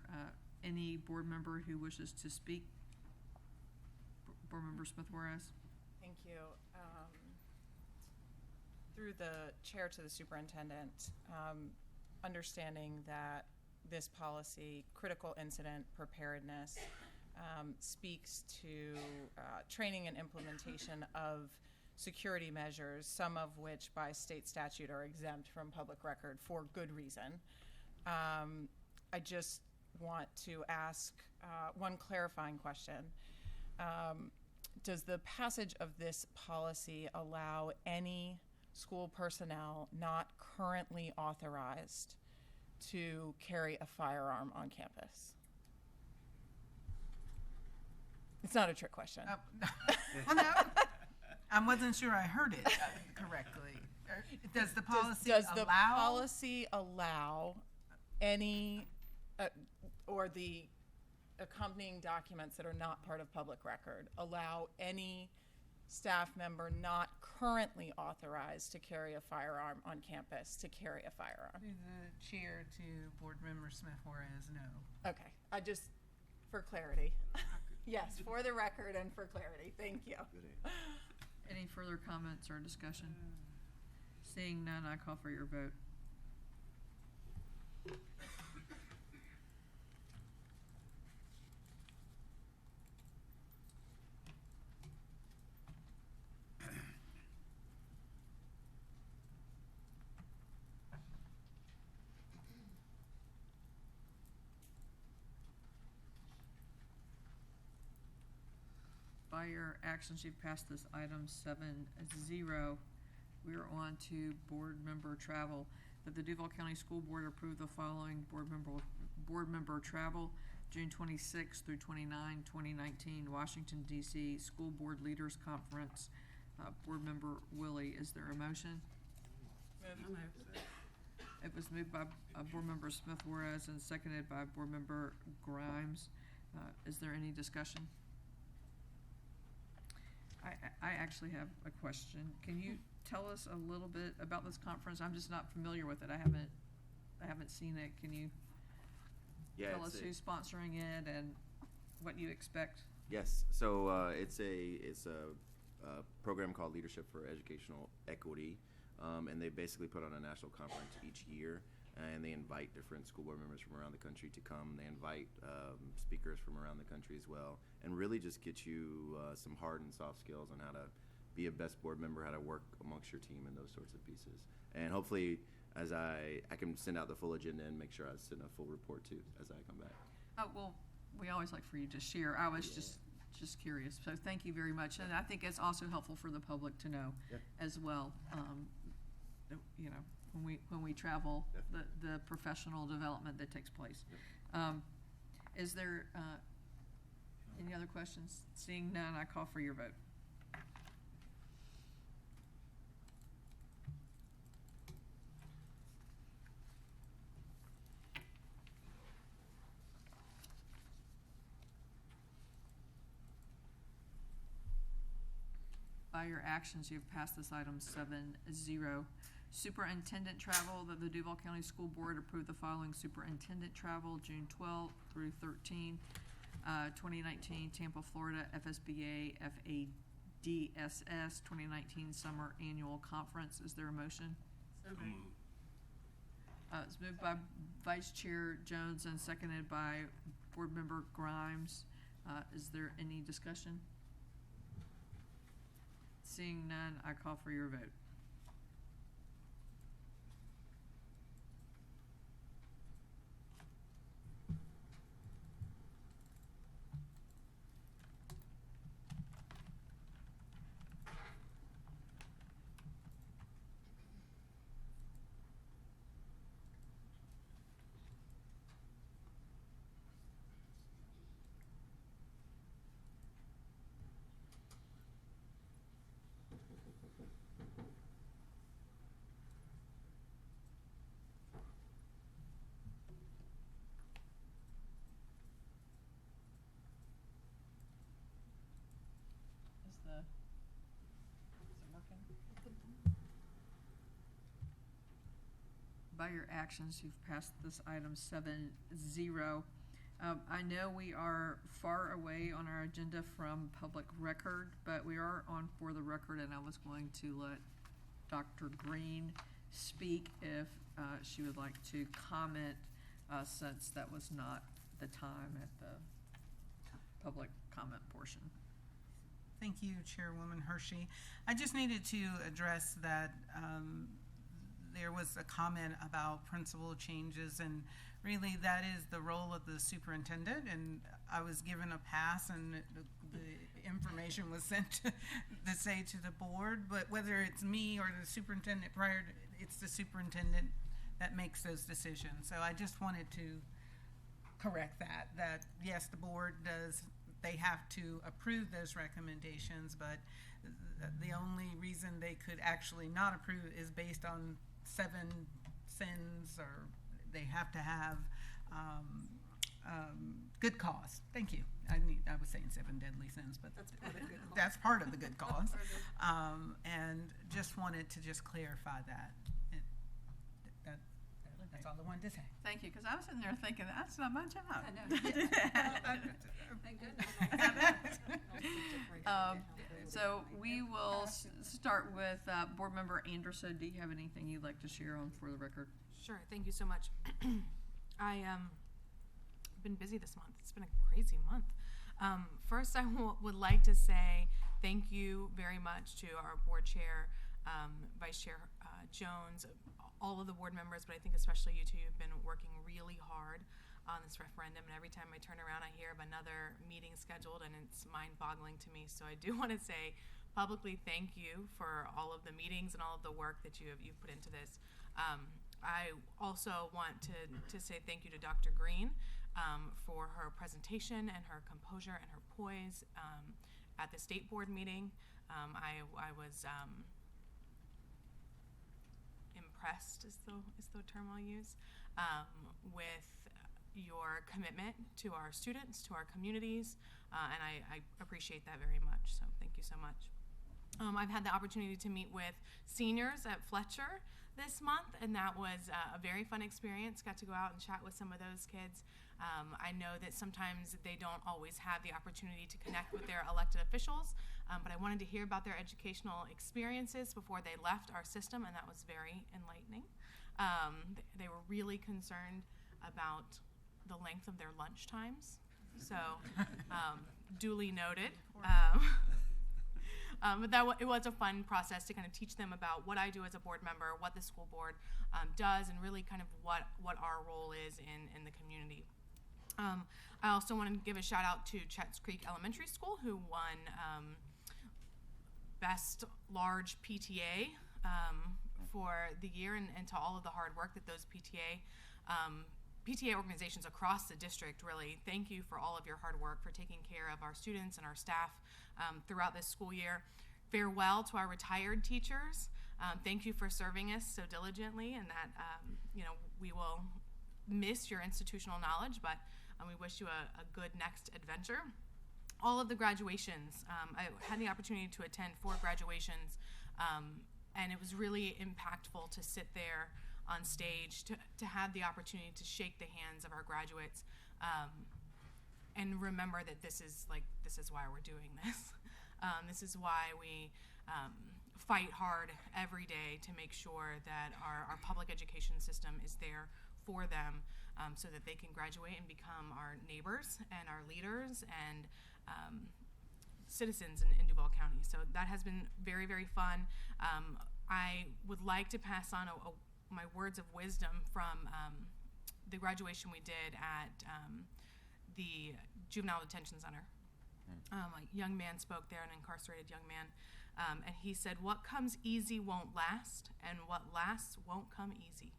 any board member who wishes to speak? Board Member Smith-Juarez. Thank you. Through the chair to the superintendent, understanding that this policy, critical incident preparedness, speaks to training and implementation of security measures, some of which by state statute are exempt from public record for good reason. I just want to ask one clarifying question. Does the passage of this policy allow any school personnel not currently authorized to carry a firearm on campus? It's not a trick question. Well, no, I wasn't sure I heard it correctly. Does the policy does the policy allow any or the accompanying documents that are not part of public record allow any staff member not currently authorized to carry a firearm on campus to carry a firearm? The chair to Board Member Smith-Juarez, no. Okay, I just, for clarity. Yes, for the record and for clarity. Thank you. Any further comments or discussion? Seeing none, I call for your vote. By your actions, you've passed this item 7-0. We are on to board member travel. That the Duval County School Board approve the following board member travel: June 26 through 29, 2019, Washington, D.C. School Board Leaders Conference. Board member Willie, is there a motion? It was moved by board member Smith Juarez and seconded by board member Grimes. Is there any discussion? I actually have a question. Can you tell us a little bit about this conference? I'm just not familiar with it. I haven't seen it. Can you tell us who's sponsoring it and what you expect? Yes. So it's a program called Leadership for Educational Equity, and they basically put on a national conference each year, and they invite different school board members from around the country to come. They invite speakers from around the country as well, and really just get you some hard and soft skills on how to be a best board member, how to work amongst your team, and those sorts of pieces. And hopefully, as I can send out the full agenda and make sure I send a full report too as I come back. Well, we always like for you to share. I was just curious. So thank you very much. And I think it's also helpful for the public to know as well. You know, when we travel, the professional development that takes place. Is there any other questions? Seeing none, I call for your vote. By your actions, you've passed this item 7-0. Superintendent travel, that the Duval County School Board approve the following superintendent travel: June 12 through 13, 2019, Tampa, Florida, FSBA FADSS 2019 Summer Annual Conference. Is there a motion? So moved. It's moved by Vice Chair Jones and seconded by Board Member Grimes. Is there any discussion? Seeing none, I call for your vote. Is it working? By your actions, you've passed this item 7-0. I know we are far away on our agenda from public record, but we are on for the record, and I was going to let Dr. Green speak if she would like to comment, since that was not the time at the public comment portion. Thank you, Chairwoman Hershey. I just needed to address that there was a comment about principal changes, and really that is the role of the superintendent, and I was given a pass, and the information was sent to say to the board, but whether it's me or the superintendent prior to, it's the superintendent that makes those decisions. So I just wanted to correct that yes, the board does, they have to approve those recommendations, but the only reason they could actually not approve is based on 7 sins, or they have to have good cause. Thank you. I was saying 7 deadly sins, but that's part of the good cause. And just wanted to just clarify that. That's all I wanted to say. Thank you, because I was sitting there thinking, that's not my job. I know. Thank goodness. So we will start with Board Member Anderson. Do you have anything you'd like to share on for the record? Sure. Thank you so much. I been busy this month. It's been a crazy month. First, I would like to say thank you very much to our board chair, Vice Chair Jones, all of the board members, but I think especially you two have been working really hard on this referendum, and every time I turn around, I hear of another meeting scheduled, and it's mind-boggling to me. So I do want to say publicly thank you for all of the meetings and all of the work that you've put into this. I also want to say thank you to Dr. Green for her presentation and her composure and her poise at the state board meeting. I was impressed, is the term I'll use, with your commitment to our students, to our communities, and I appreciate that very much, so thank you so much. I've had the opportunity to meet with seniors at Fletcher this month, and that was a very fun experience. Got to go out and chat with some of those kids. I know that sometimes they don't always have the opportunity to connect with their elected officials, but I wanted to hear about their educational experiences before they left our system, and that was very enlightening. They were really concerned about the length of their lunch times, so duly noted. But it was a fun process to kind of teach them about what I do as a board member, what the school board does, and really kind of what our role is in the community. I also want to give a shout out to Chetts Creek Elementary School, who won Best Large PTA for the year, and to all of the hard work that those PTA organizations across the district, really, thank you for all of your hard work for taking care of our students and our staff throughout this school year. Farewell to our retired teachers. Thank you for serving us so diligently, and that we will miss your institutional knowledge, but we wish you a good next adventure. All of the graduations, I had the opportunity to attend 4 graduations, and it was really impactful to sit there on stage, to have the opportunity to shake the hands of our graduates, and remember that this is why we're doing this. This is why we fight hard every day to make sure that our public education system is there for them, so that they can graduate and become our neighbors and our leaders and citizens in Duval County. So that has been very, very fun. I would like to pass on my words of wisdom from the graduation we did at the Juvenile Detention Center. A young man spoke there, an incarcerated young man, and he said, "What comes easy won't last, and what lasts won't come easy."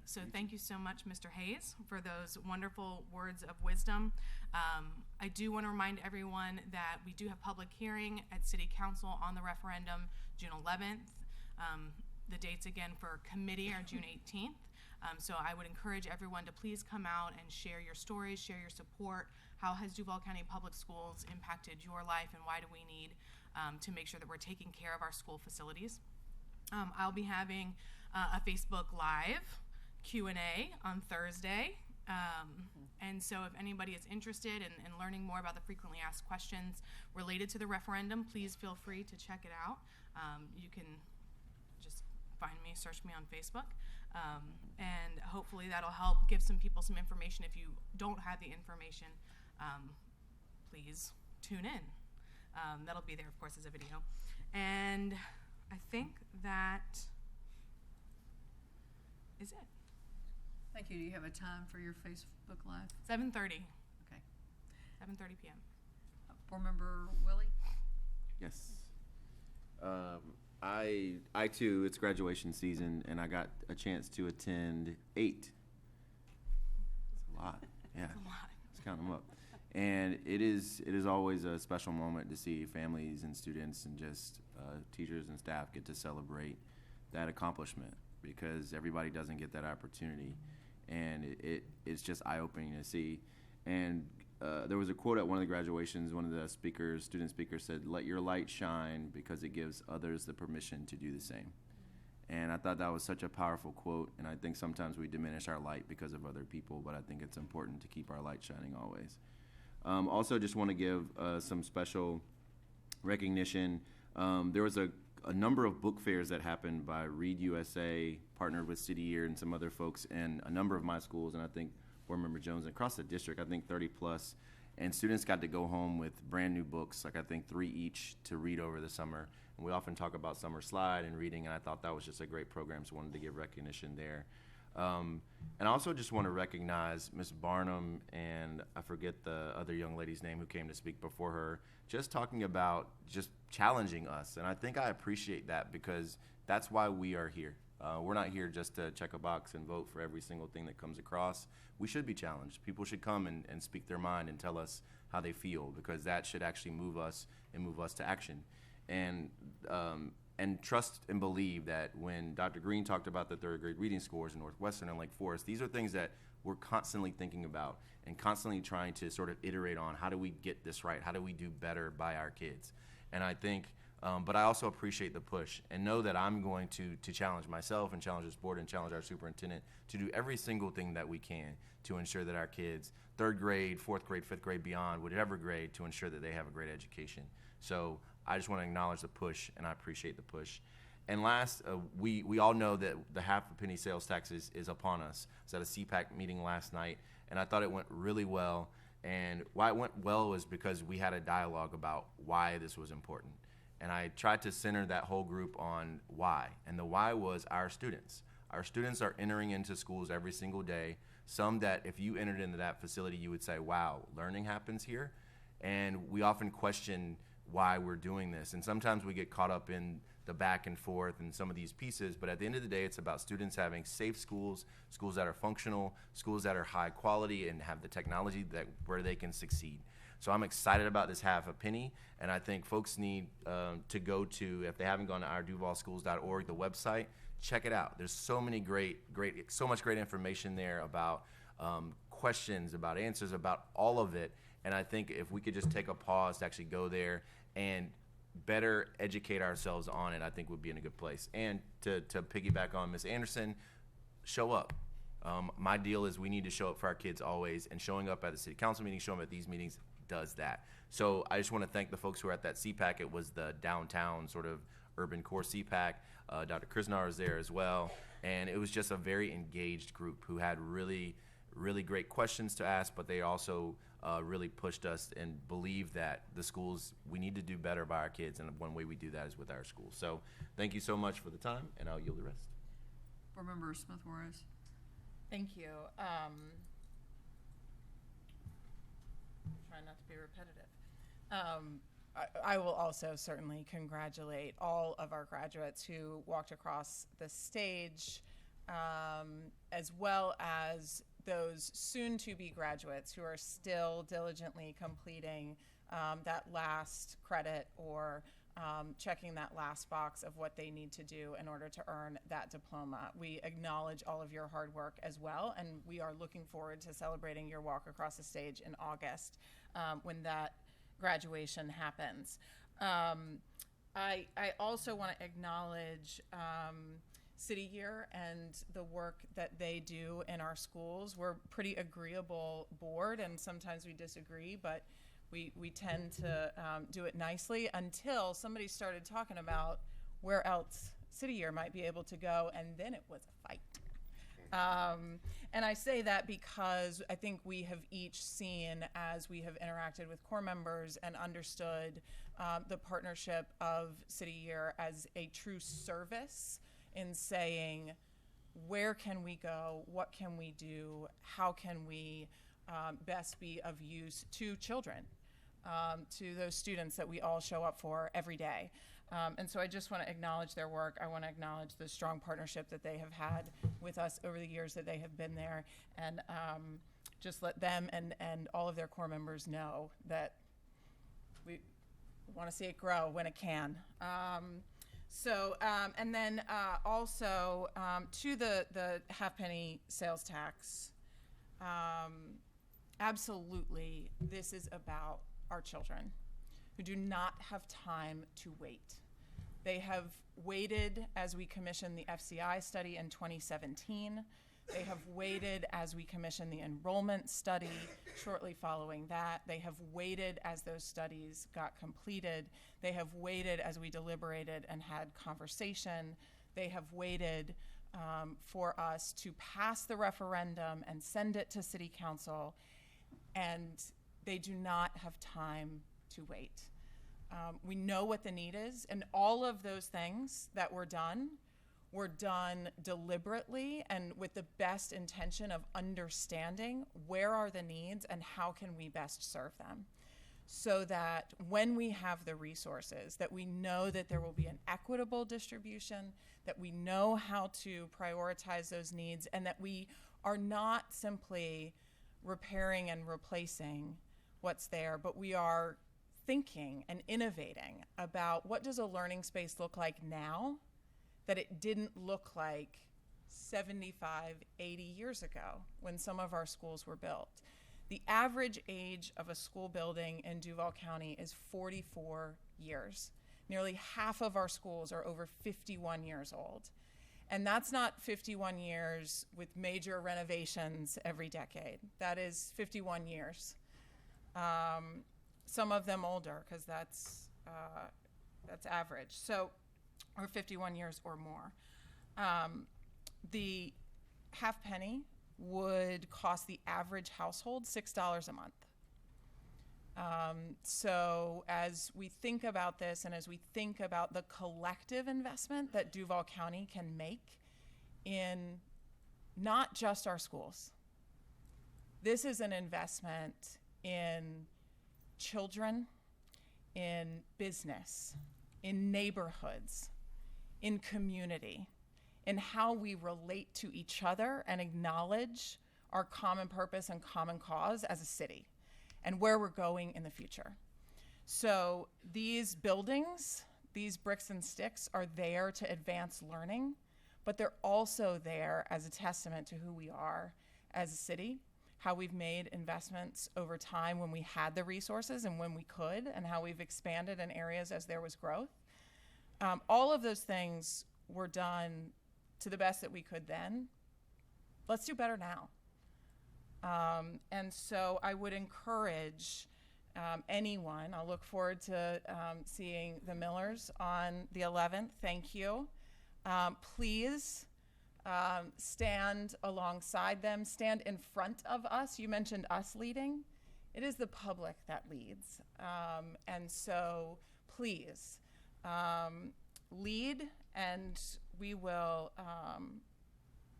So thank you so much, Mr. Hayes, for those wonderful words of wisdom. I do want to remind everyone that we do have public hearing at City Council on the referendum June 11th. The dates again for committee are June 18th. So I would encourage everyone to please come out and share your stories, share your support. How has Duval County Public Schools impacted your life, and why do we need to make sure that we're taking care of our school facilities? I'll be having a Facebook Live Q&A on Thursday. And so if anybody is interested in learning more about the frequently asked questions related to the referendum, please feel free to check it out. You can just find me, search me on Facebook, and hopefully that'll help give some people some information. If you don't have the information, please tune in. That'll be there, of course, as a video. And I think that is it. Thank you. Do you have a time for your Facebook Live? 7:30. Okay. 7:30 p.m. Board Member Willie? Yes. I too, it's graduation season, and I got a chance to attend 8. It's a lot. Yeah. That's a lot. Let's count them up. And it is always a special moment to see families and students and just teachers and staff get to celebrate that accomplishment, because everybody doesn't get that opportunity, and it's just eye-opening to see. And there was a quote at one of the graduations. One of the student speakers said, "Let your light shine because it gives others the permission to do the same." And I thought that was such a powerful quote, and I think sometimes we diminish our light because of other people, but I think it's important to keep our light shining always. Also, just want to give some special recognition. There was a number of book fairs that happened by Read USA, partnered with City Year and some other folks, and a number of my schools, and I think Board Member Jones, across the district, I think 30 plus, and students got to go home with brand new books, like I think 3 each, to read over the summer. And we often talk about Summer Slide and reading, and I thought that was just a great program, so wanted to give recognition there. And I also just want to recognize Ms. Barnum, and I forget the other young lady's name who came to speak before her, just talking about just challenging us. And I think I appreciate that, because that's why we are here. We're not here just to check a box and vote for every single thing that comes across. We should be challenged. People should come and speak their mind and tell us how they feel, because that should actually move us and move us to action. And trust and believe that when Dr. Green talked about the third grade reading scores in Northwestern and Lake Forest, these are things that we're constantly thinking about and constantly trying to sort of iterate on. How do we get this right? How do we do better by our kids? And I think, but I also appreciate the push, and know that I'm going to challenge myself and challenge this board and challenge our superintendent to do every single thing that we can to ensure that our kids, third grade, fourth grade, fifth grade, beyond, whatever grade, to ensure that they have a great education. So I just want to acknowledge the push, and I appreciate the push. And last, we all know that the half a penny sales tax is upon us. I was at a CPAC meeting last night, and I thought it went really well. And why it went well was because we had a dialogue about why this was important. And I tried to center that whole group on why. And the why was our students. Our students are entering into schools every single day. Some that if you entered into that facility, you would say, wow, learning happens here. And we often question why we're doing this. And sometimes we get caught up in the back and forth and some of these pieces, but at the end of the day, it's about students having safe schools, schools that are functional, schools that are high quality and have the technology that where they can succeed. So I'm excited about this half a penny, and I think folks need to go to, if they haven't gone to ourduvalschools.org, the website, check it out. There's so many so much great information there about questions, about answers, about all of it. And I think if we could just take a pause to actually go there and better educate ourselves on it, I think would be in a good place. And to piggyback on Ms. Anderson, show up. My deal is we need to show up for our kids always, and showing up at the city council meetings, showing up at these meetings does that. So I just want to thank the folks who were at that CPAC. It was the downtown sort of urban core CPAC. Dr. Krisnar was there as well. And it was just a very engaged group who had really, really great questions to ask, but they also really pushed us and believed that the schools, we need to do better by our kids, and one way we do that is with our schools. So thank you so much for the time, and I'll yield the rest. Board Member Smith Juarez. Thank you. Try not to be repetitive. I will also certainly congratulate all of our graduates who walked across the stage, as well as those soon-to-be graduates who are still diligently completing that last credit or checking that last box of what they need to do in order to earn that diploma. We acknowledge all of your hard work as well, and we are looking forward to celebrating your walk across the stage in August when that graduation happens. I also want to acknowledge City Year and the work that they do in our schools. We're a pretty agreeable board, and sometimes we disagree, but we tend to do it nicely until somebody started talking about where else City Year might be able to go, and then it was a fight. And I say that because I think we have each seen, as we have interacted with core members and understood the partnership of City Year as a true service in saying, where can we go, what can we do, how can we best be of use to children, to those students that we all show up for every day. And so I just want to acknowledge their work. I want to acknowledge the strong partnership that they have had with us over the years that they have been there, and just let them and all of their core members know that we want to see it grow when it can. And then also to the half-penny sales tax, absolutely, this is about our children who do not have time to wait. They have waited as we commissioned the FCI study in 2017. They have waited as we commissioned the enrollment study shortly following that. They have waited as those studies got completed. They have waited as we deliberated and had conversation. They have waited for us to pass the referendum and send it to City Council, and they do not have time to wait. We know what the need is, and all of those things that were done were done deliberately and with the best intention of understanding where are the needs and how can we best serve them, so that when we have the resources, that we know that there will be an equitable distribution, that we know how to prioritize those needs, and that we are not simply repairing and replacing what's there, but we are thinking and innovating about what does a learning space look like now that it didn't look like 75, 80 years ago when some of our schools were built. The average age of a school building in Duval County is 44 years. Nearly half of our schools are over 51 years old. And that's not 51 years with major renovations every decade. That is 51 years. Some of them older, because that's average. So, or 51 years or more. The half penny would cost the average household $6 a month. So as we think about this and as we think about the collective investment that Duval County can make in not just our schools, this is an investment in children, in business, in neighborhoods, in community, in how we relate to each other and acknowledge our common purpose and common cause as a city and where we're going in the future. So these buildings, these bricks and sticks, are there to advance learning, but they're also there as a testament to who we are as a city, how we've made investments over time when we had the resources and when we could, and how we've expanded in areas as there was growth. All of those things were done to the best that we could then. Let's do better now. And so I would encourage anyone, I'll look forward to seeing the Millers on the 11th. Thank you. Please stand alongside them, stand in front of us. You mentioned us leading. It is the public that leads. And so please lead, and we will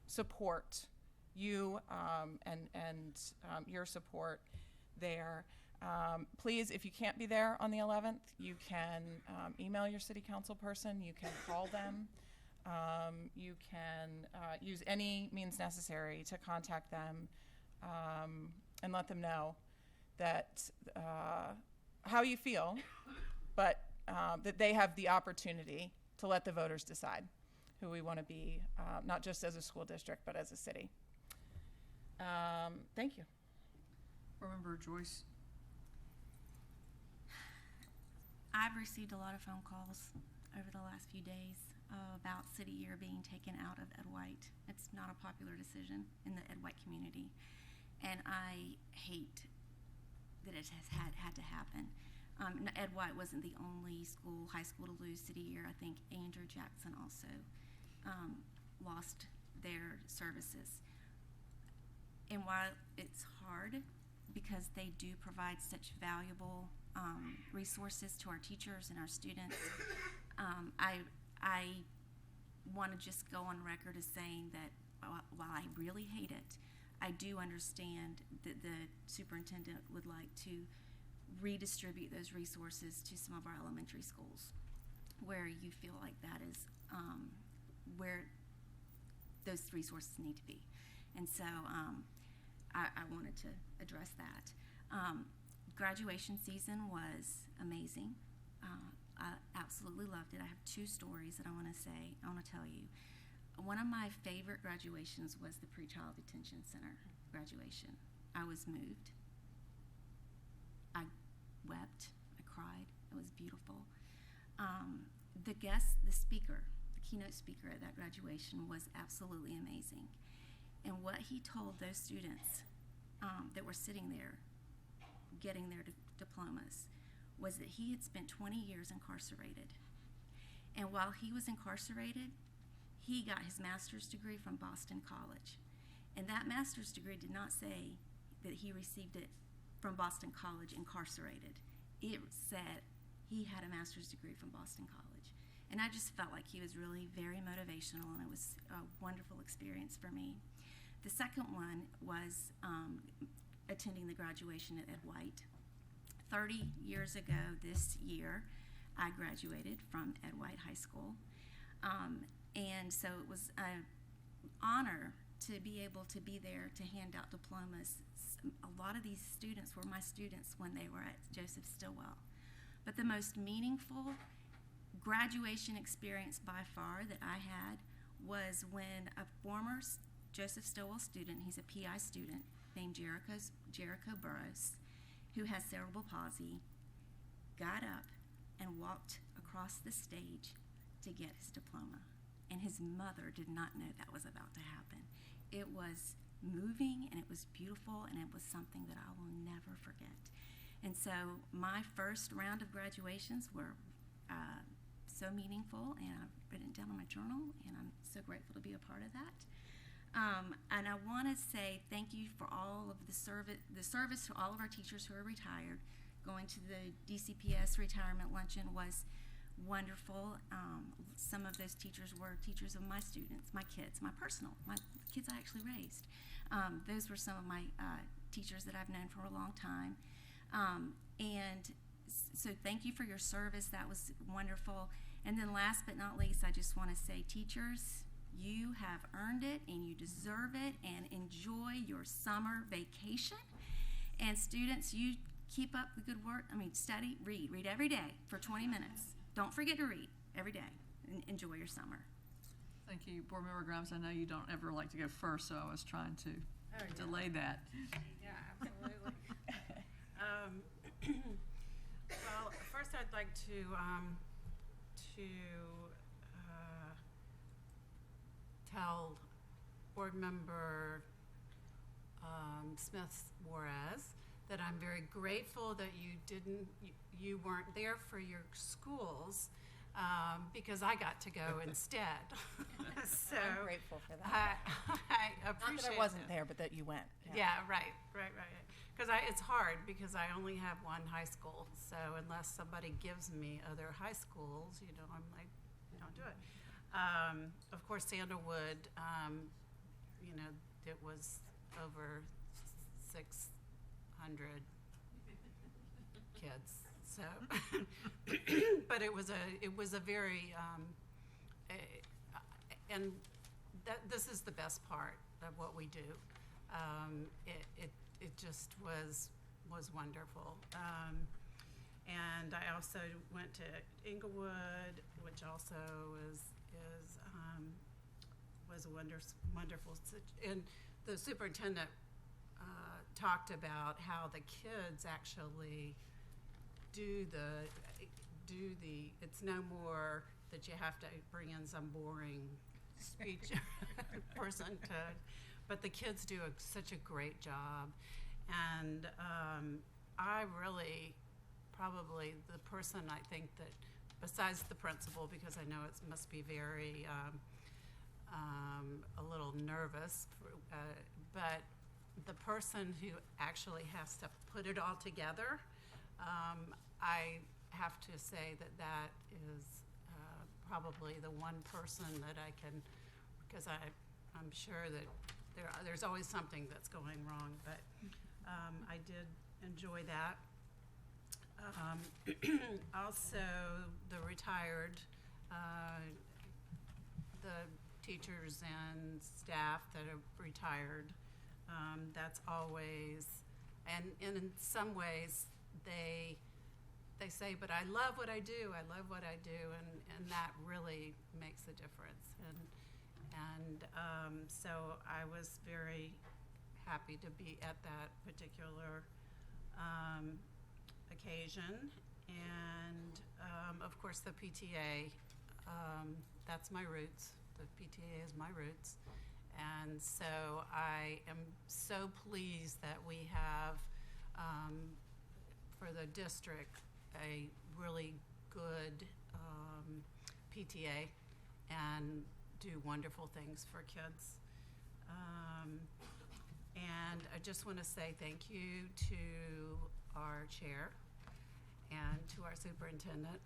support you and your support there. Please, if you can't be there on the 11th, you can email your city council person, you can call them, you can use any means necessary to contact them and let them know that how you feel, but that they have the opportunity to let the voters decide who we want to be, not just as a school district, but as a city. Thank you. Remember, Joyce? I've received a lot of phone calls over the last few days about City Year being taken out of Ed White. It's not a popular decision in the Ed White community, and I hate that it has had to happen. Ed White wasn't the only high school to lose City Year. I think Andrew Jackson also lost their services. And while it's hard, because they do provide such valuable resources to our teachers and our students, I want to just go on record as saying that while I really hate it, I do understand that the superintendent would like to redistribute those resources to some of our elementary schools where you feel like that is where those resources need to be. And so I wanted to address that. Graduation season was amazing. I absolutely loved it. I have two stories that I want to tell you. One of my favorite graduations was the Pretrial Detention Center graduation. I was moved. I wept. I cried. It was beautiful. The keynote speaker at that graduation was absolutely amazing. And what he told those students that were sitting there getting their diplomas was that he had spent 20 years incarcerated. And while he was incarcerated, he got his master's degree from Boston College. And that master's degree did not say that he received it from Boston College incarcerated. It said he had a master's degree from Boston College. And I just felt like he was really very motivational, and it was a wonderful experience for me. The second one was attending the graduation at Ed White. 30 years ago this year, I graduated from Ed White High School. And so it was an honor to be able to be there to hand out diplomas. A lot of these students were my students when they were at Joseph Stillwell. But the most meaningful graduation experience by far that I had was when a former Joseph Stillwell student, he's a PI student, named Jericho Burrows, who has cerebral palsy, got up and walked across the stage to get his diploma. And his mother did not know that was about to happen. It was moving, and it was beautiful, and it was something that I will never forget. And so my first round of graduations were so meaningful, and I've written it down on my journal, and I'm so grateful to be a part of that. And I want to say thank you for all of the service to all of our teachers who are retired. Going to the DCPS retirement luncheon was wonderful. Some of those teachers were teachers of my students, my kids, my kids I actually raised. Those were some of my teachers that I've known for a long time. And so thank you for your service. That was wonderful. And then last but not least, I just want to say, teachers, you have earned it, and you deserve it, and enjoy your summer vacation. And students, you keep up the good work. Study, read every day for 20 minutes. Don't forget to read every day, and enjoy your summer. Thank you, Board Member Grimes. I know you don't ever like to go first, so I was trying to delay that. Yeah, absolutely. Well, first I'd like to tell Board Member Smith-Juarez that I'm very grateful that you weren't there for your schools, because I got to go instead. So I'm grateful for that. I appreciate Not that I wasn't there, but that you went. Yeah, right. Because it's hard, because I only have one high school. So unless somebody gives me other high schools, I'm like, don't do it. Of course, Sandalwood, it was over 600 kids. So, but it was a very, and this is the best part of what we do. It just was wonderful. And I also went to Inglewood, which also was a wonderful. And the superintendent talked about how the kids actually do the. It's no more that you have to bring in some boring speech person but the kids do such a great job. And I really, probably the person I think that, besides the principal, because I know it must be very, a little nervous, but the person who actually has to put it all together, I have to say that is probably the one person that I can, because I'm sure that there's always something that's going wrong, but I did enjoy that. Also, the retired, the teachers and staff that are retired, that's always, and in some ways they say, but I love what I do, and that really makes a difference. And so I was very happy to be at that particular occasion. And of course the PTA, that's my roots. The PTA is my roots. And so I am so pleased that we have, for the district, a really good PTA and do wonderful things for kids. And I just want to say thank you to our chair and to our superintendent.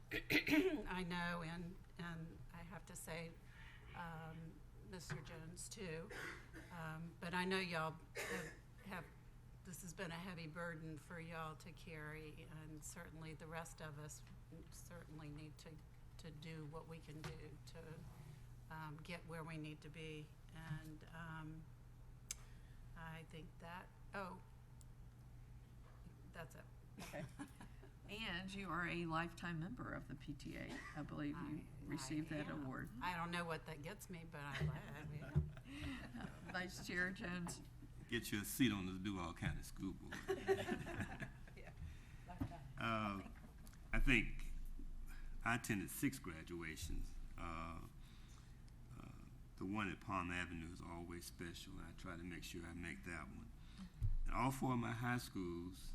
I know and I have to say, Mr. Jones too. But I know y'all have, this has been a heavy burden for y'all to carry, and certainly the rest of us certainly need to do what we can do to get where we need to be. And I think that, that's it. Okay. And you are a lifetime member of the PTA. I believe you received that award. I don't know what that gets me, but I'm glad. Yeah. Vice Chair Jones. Get you a seat on the Duval County School Board. I think I attended 6 graduations. The one at Palm Avenue is always special. I try to make sure I make that one. And all 4 of my high schools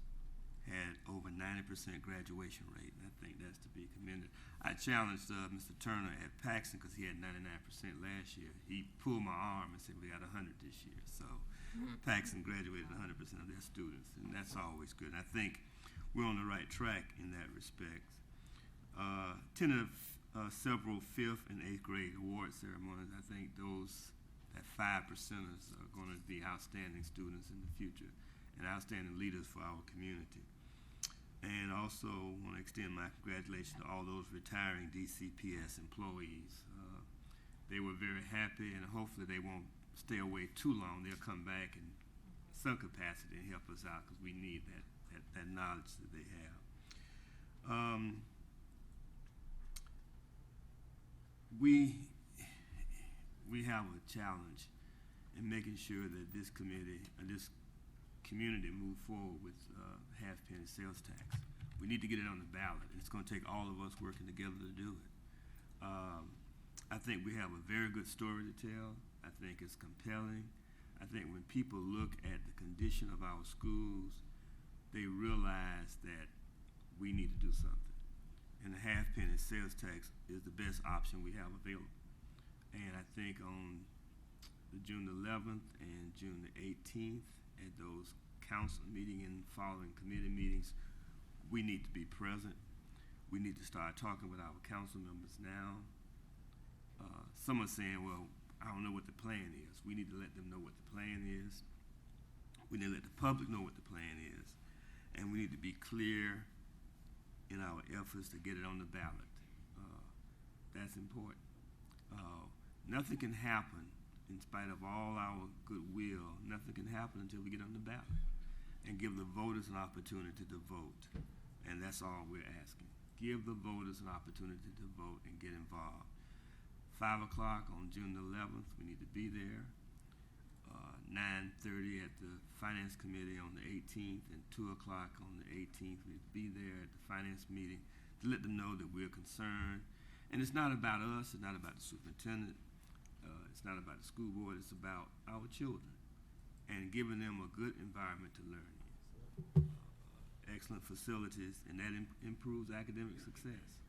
had over 90% graduation rate, and I think that's to be commended. I challenged Mr. Turner at Paxton because he had 99% last year. He pulled my arm and said, we got 100 this year. So Paxton graduated 100% of their students, and that's always good. And I think we're on the right track in that respect. Attended several 5th and 8th grade award ceremonies. I think that 5%ers are going to be outstanding students in the future and outstanding leaders for our community. And also want to extend my congratulations to all those retiring DCPS employees. They were very happy, and hopefully they won't stay away too long. They'll come back in some capacity and help us out because we need that knowledge that they have. We have a challenge in making sure that this committee, this community move forward with half-penny sales tax. We need to get it on the ballot. It's going to take all of us working together to do it. I think we have a very good story to tell. I think it's compelling. I think when people look at the condition of our schools, they realize that we need to do something. And the half-penny sales tax is the best option we have available. And I think on the June 11th and June the 18th, at those council meeting and following committee meetings, we need to be present. We need to start talking with our council members now. Some are saying, well, I don't know what the plan is. We need to let them know what the plan is. We need to let the public know what the plan is. And we need to be clear in our efforts to get it on the ballot. That's important. Nothing can happen in spite of all our goodwill. Nothing can happen until we get on the ballot and give the voters an opportunity to vote. And that's all we're asking. Give the voters an opportunity to vote and get involved. 5 o'clock on June the 11th, we need to be there. 9:30 at the Finance Committee on the 18th, and 2 o'clock on the 18th, we need to be there at the Finance meeting to let them know that we're concerned. And it's not about us, it's not about the superintendent, it's not about the school board, it's about our children and giving them a good environment to learn in. Excellent facilities, and that improves academic success.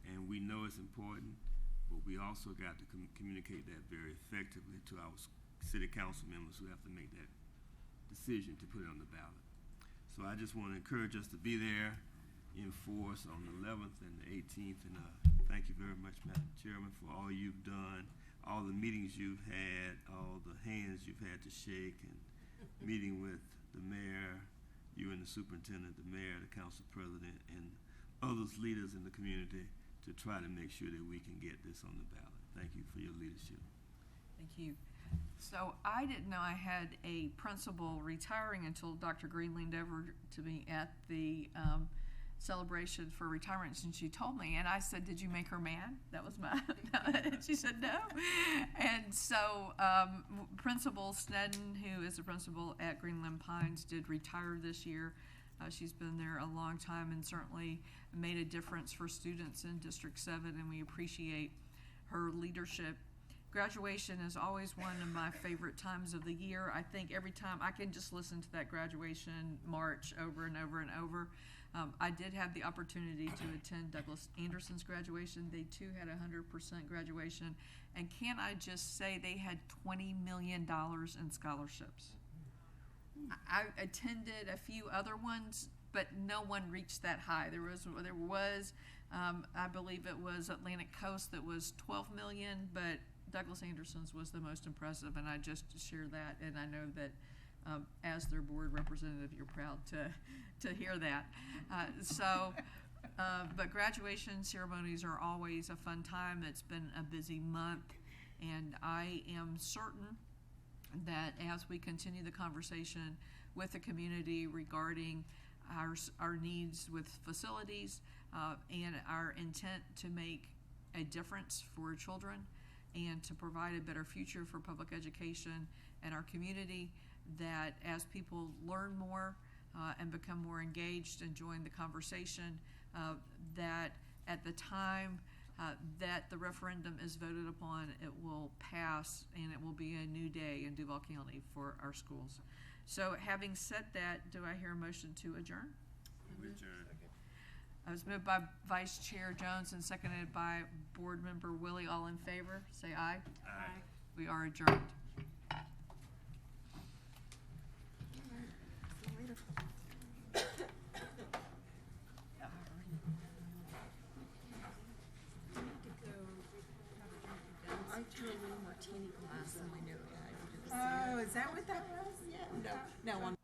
And we know it's important, but we also got to communicate that very effectively to our city council members who have to make that decision to put it on the ballot. So I just want to encourage us to be there in force on the 11th and the 18th, and thank you very much, Madam Chairman, for all you've done, all the meetings you've had, all the hands you've had to shake, and meeting with the mayor, you and the superintendent, the mayor, the council president, and others leaders in the community to try to make sure that we can get this on the ballot. Thank you for your leadership. Thank you. So I didn't know I had a principal retiring until Dr. Green leaned over to me at the celebration for retirement, and she told me, and I said, did you make her mad? That was my, and she said no. And so Principal Snedden, who is the principal at Greenland Pines, did retire this year. She's been there a long time and certainly made a difference for students in District 7, and we appreciate her leadership. Graduation is always one of my favorite times of the year. I think every time I can just listen to that graduation march over and over and over. I did have the opportunity to attend Douglas Anderson's graduation. They too had 100% graduation. And can I just say they had $20 million in scholarships. I attended a few other ones, but no one reached that high. There was I believe it was Atlantic Coast that was 12 million, but Douglas Anderson's was the most impressive, and I just share that, and I know that as their board representative, you're proud to hear that. But graduation ceremonies are always a fun time. It's been a busy month, and I am certain that as we continue the conversation with the community regarding our needs with facilities and our intent to make a difference for children and to provide a better future for public education and our community, that as people learn more and become more engaged and join the conversation, that at the time that the referendum is voted upon, it will pass and it will be a new day in Duval County for our schools. So having said that, do I hear a motion to adjourn? Adjourn. I was moved by Vice Chair Jones and seconded by Board Member Willie. All in favor, say aye. Aye. We are adjourned. I drew a little martini glass and I knew I had to do the same. Oh, is that what that was? Yeah. No, no,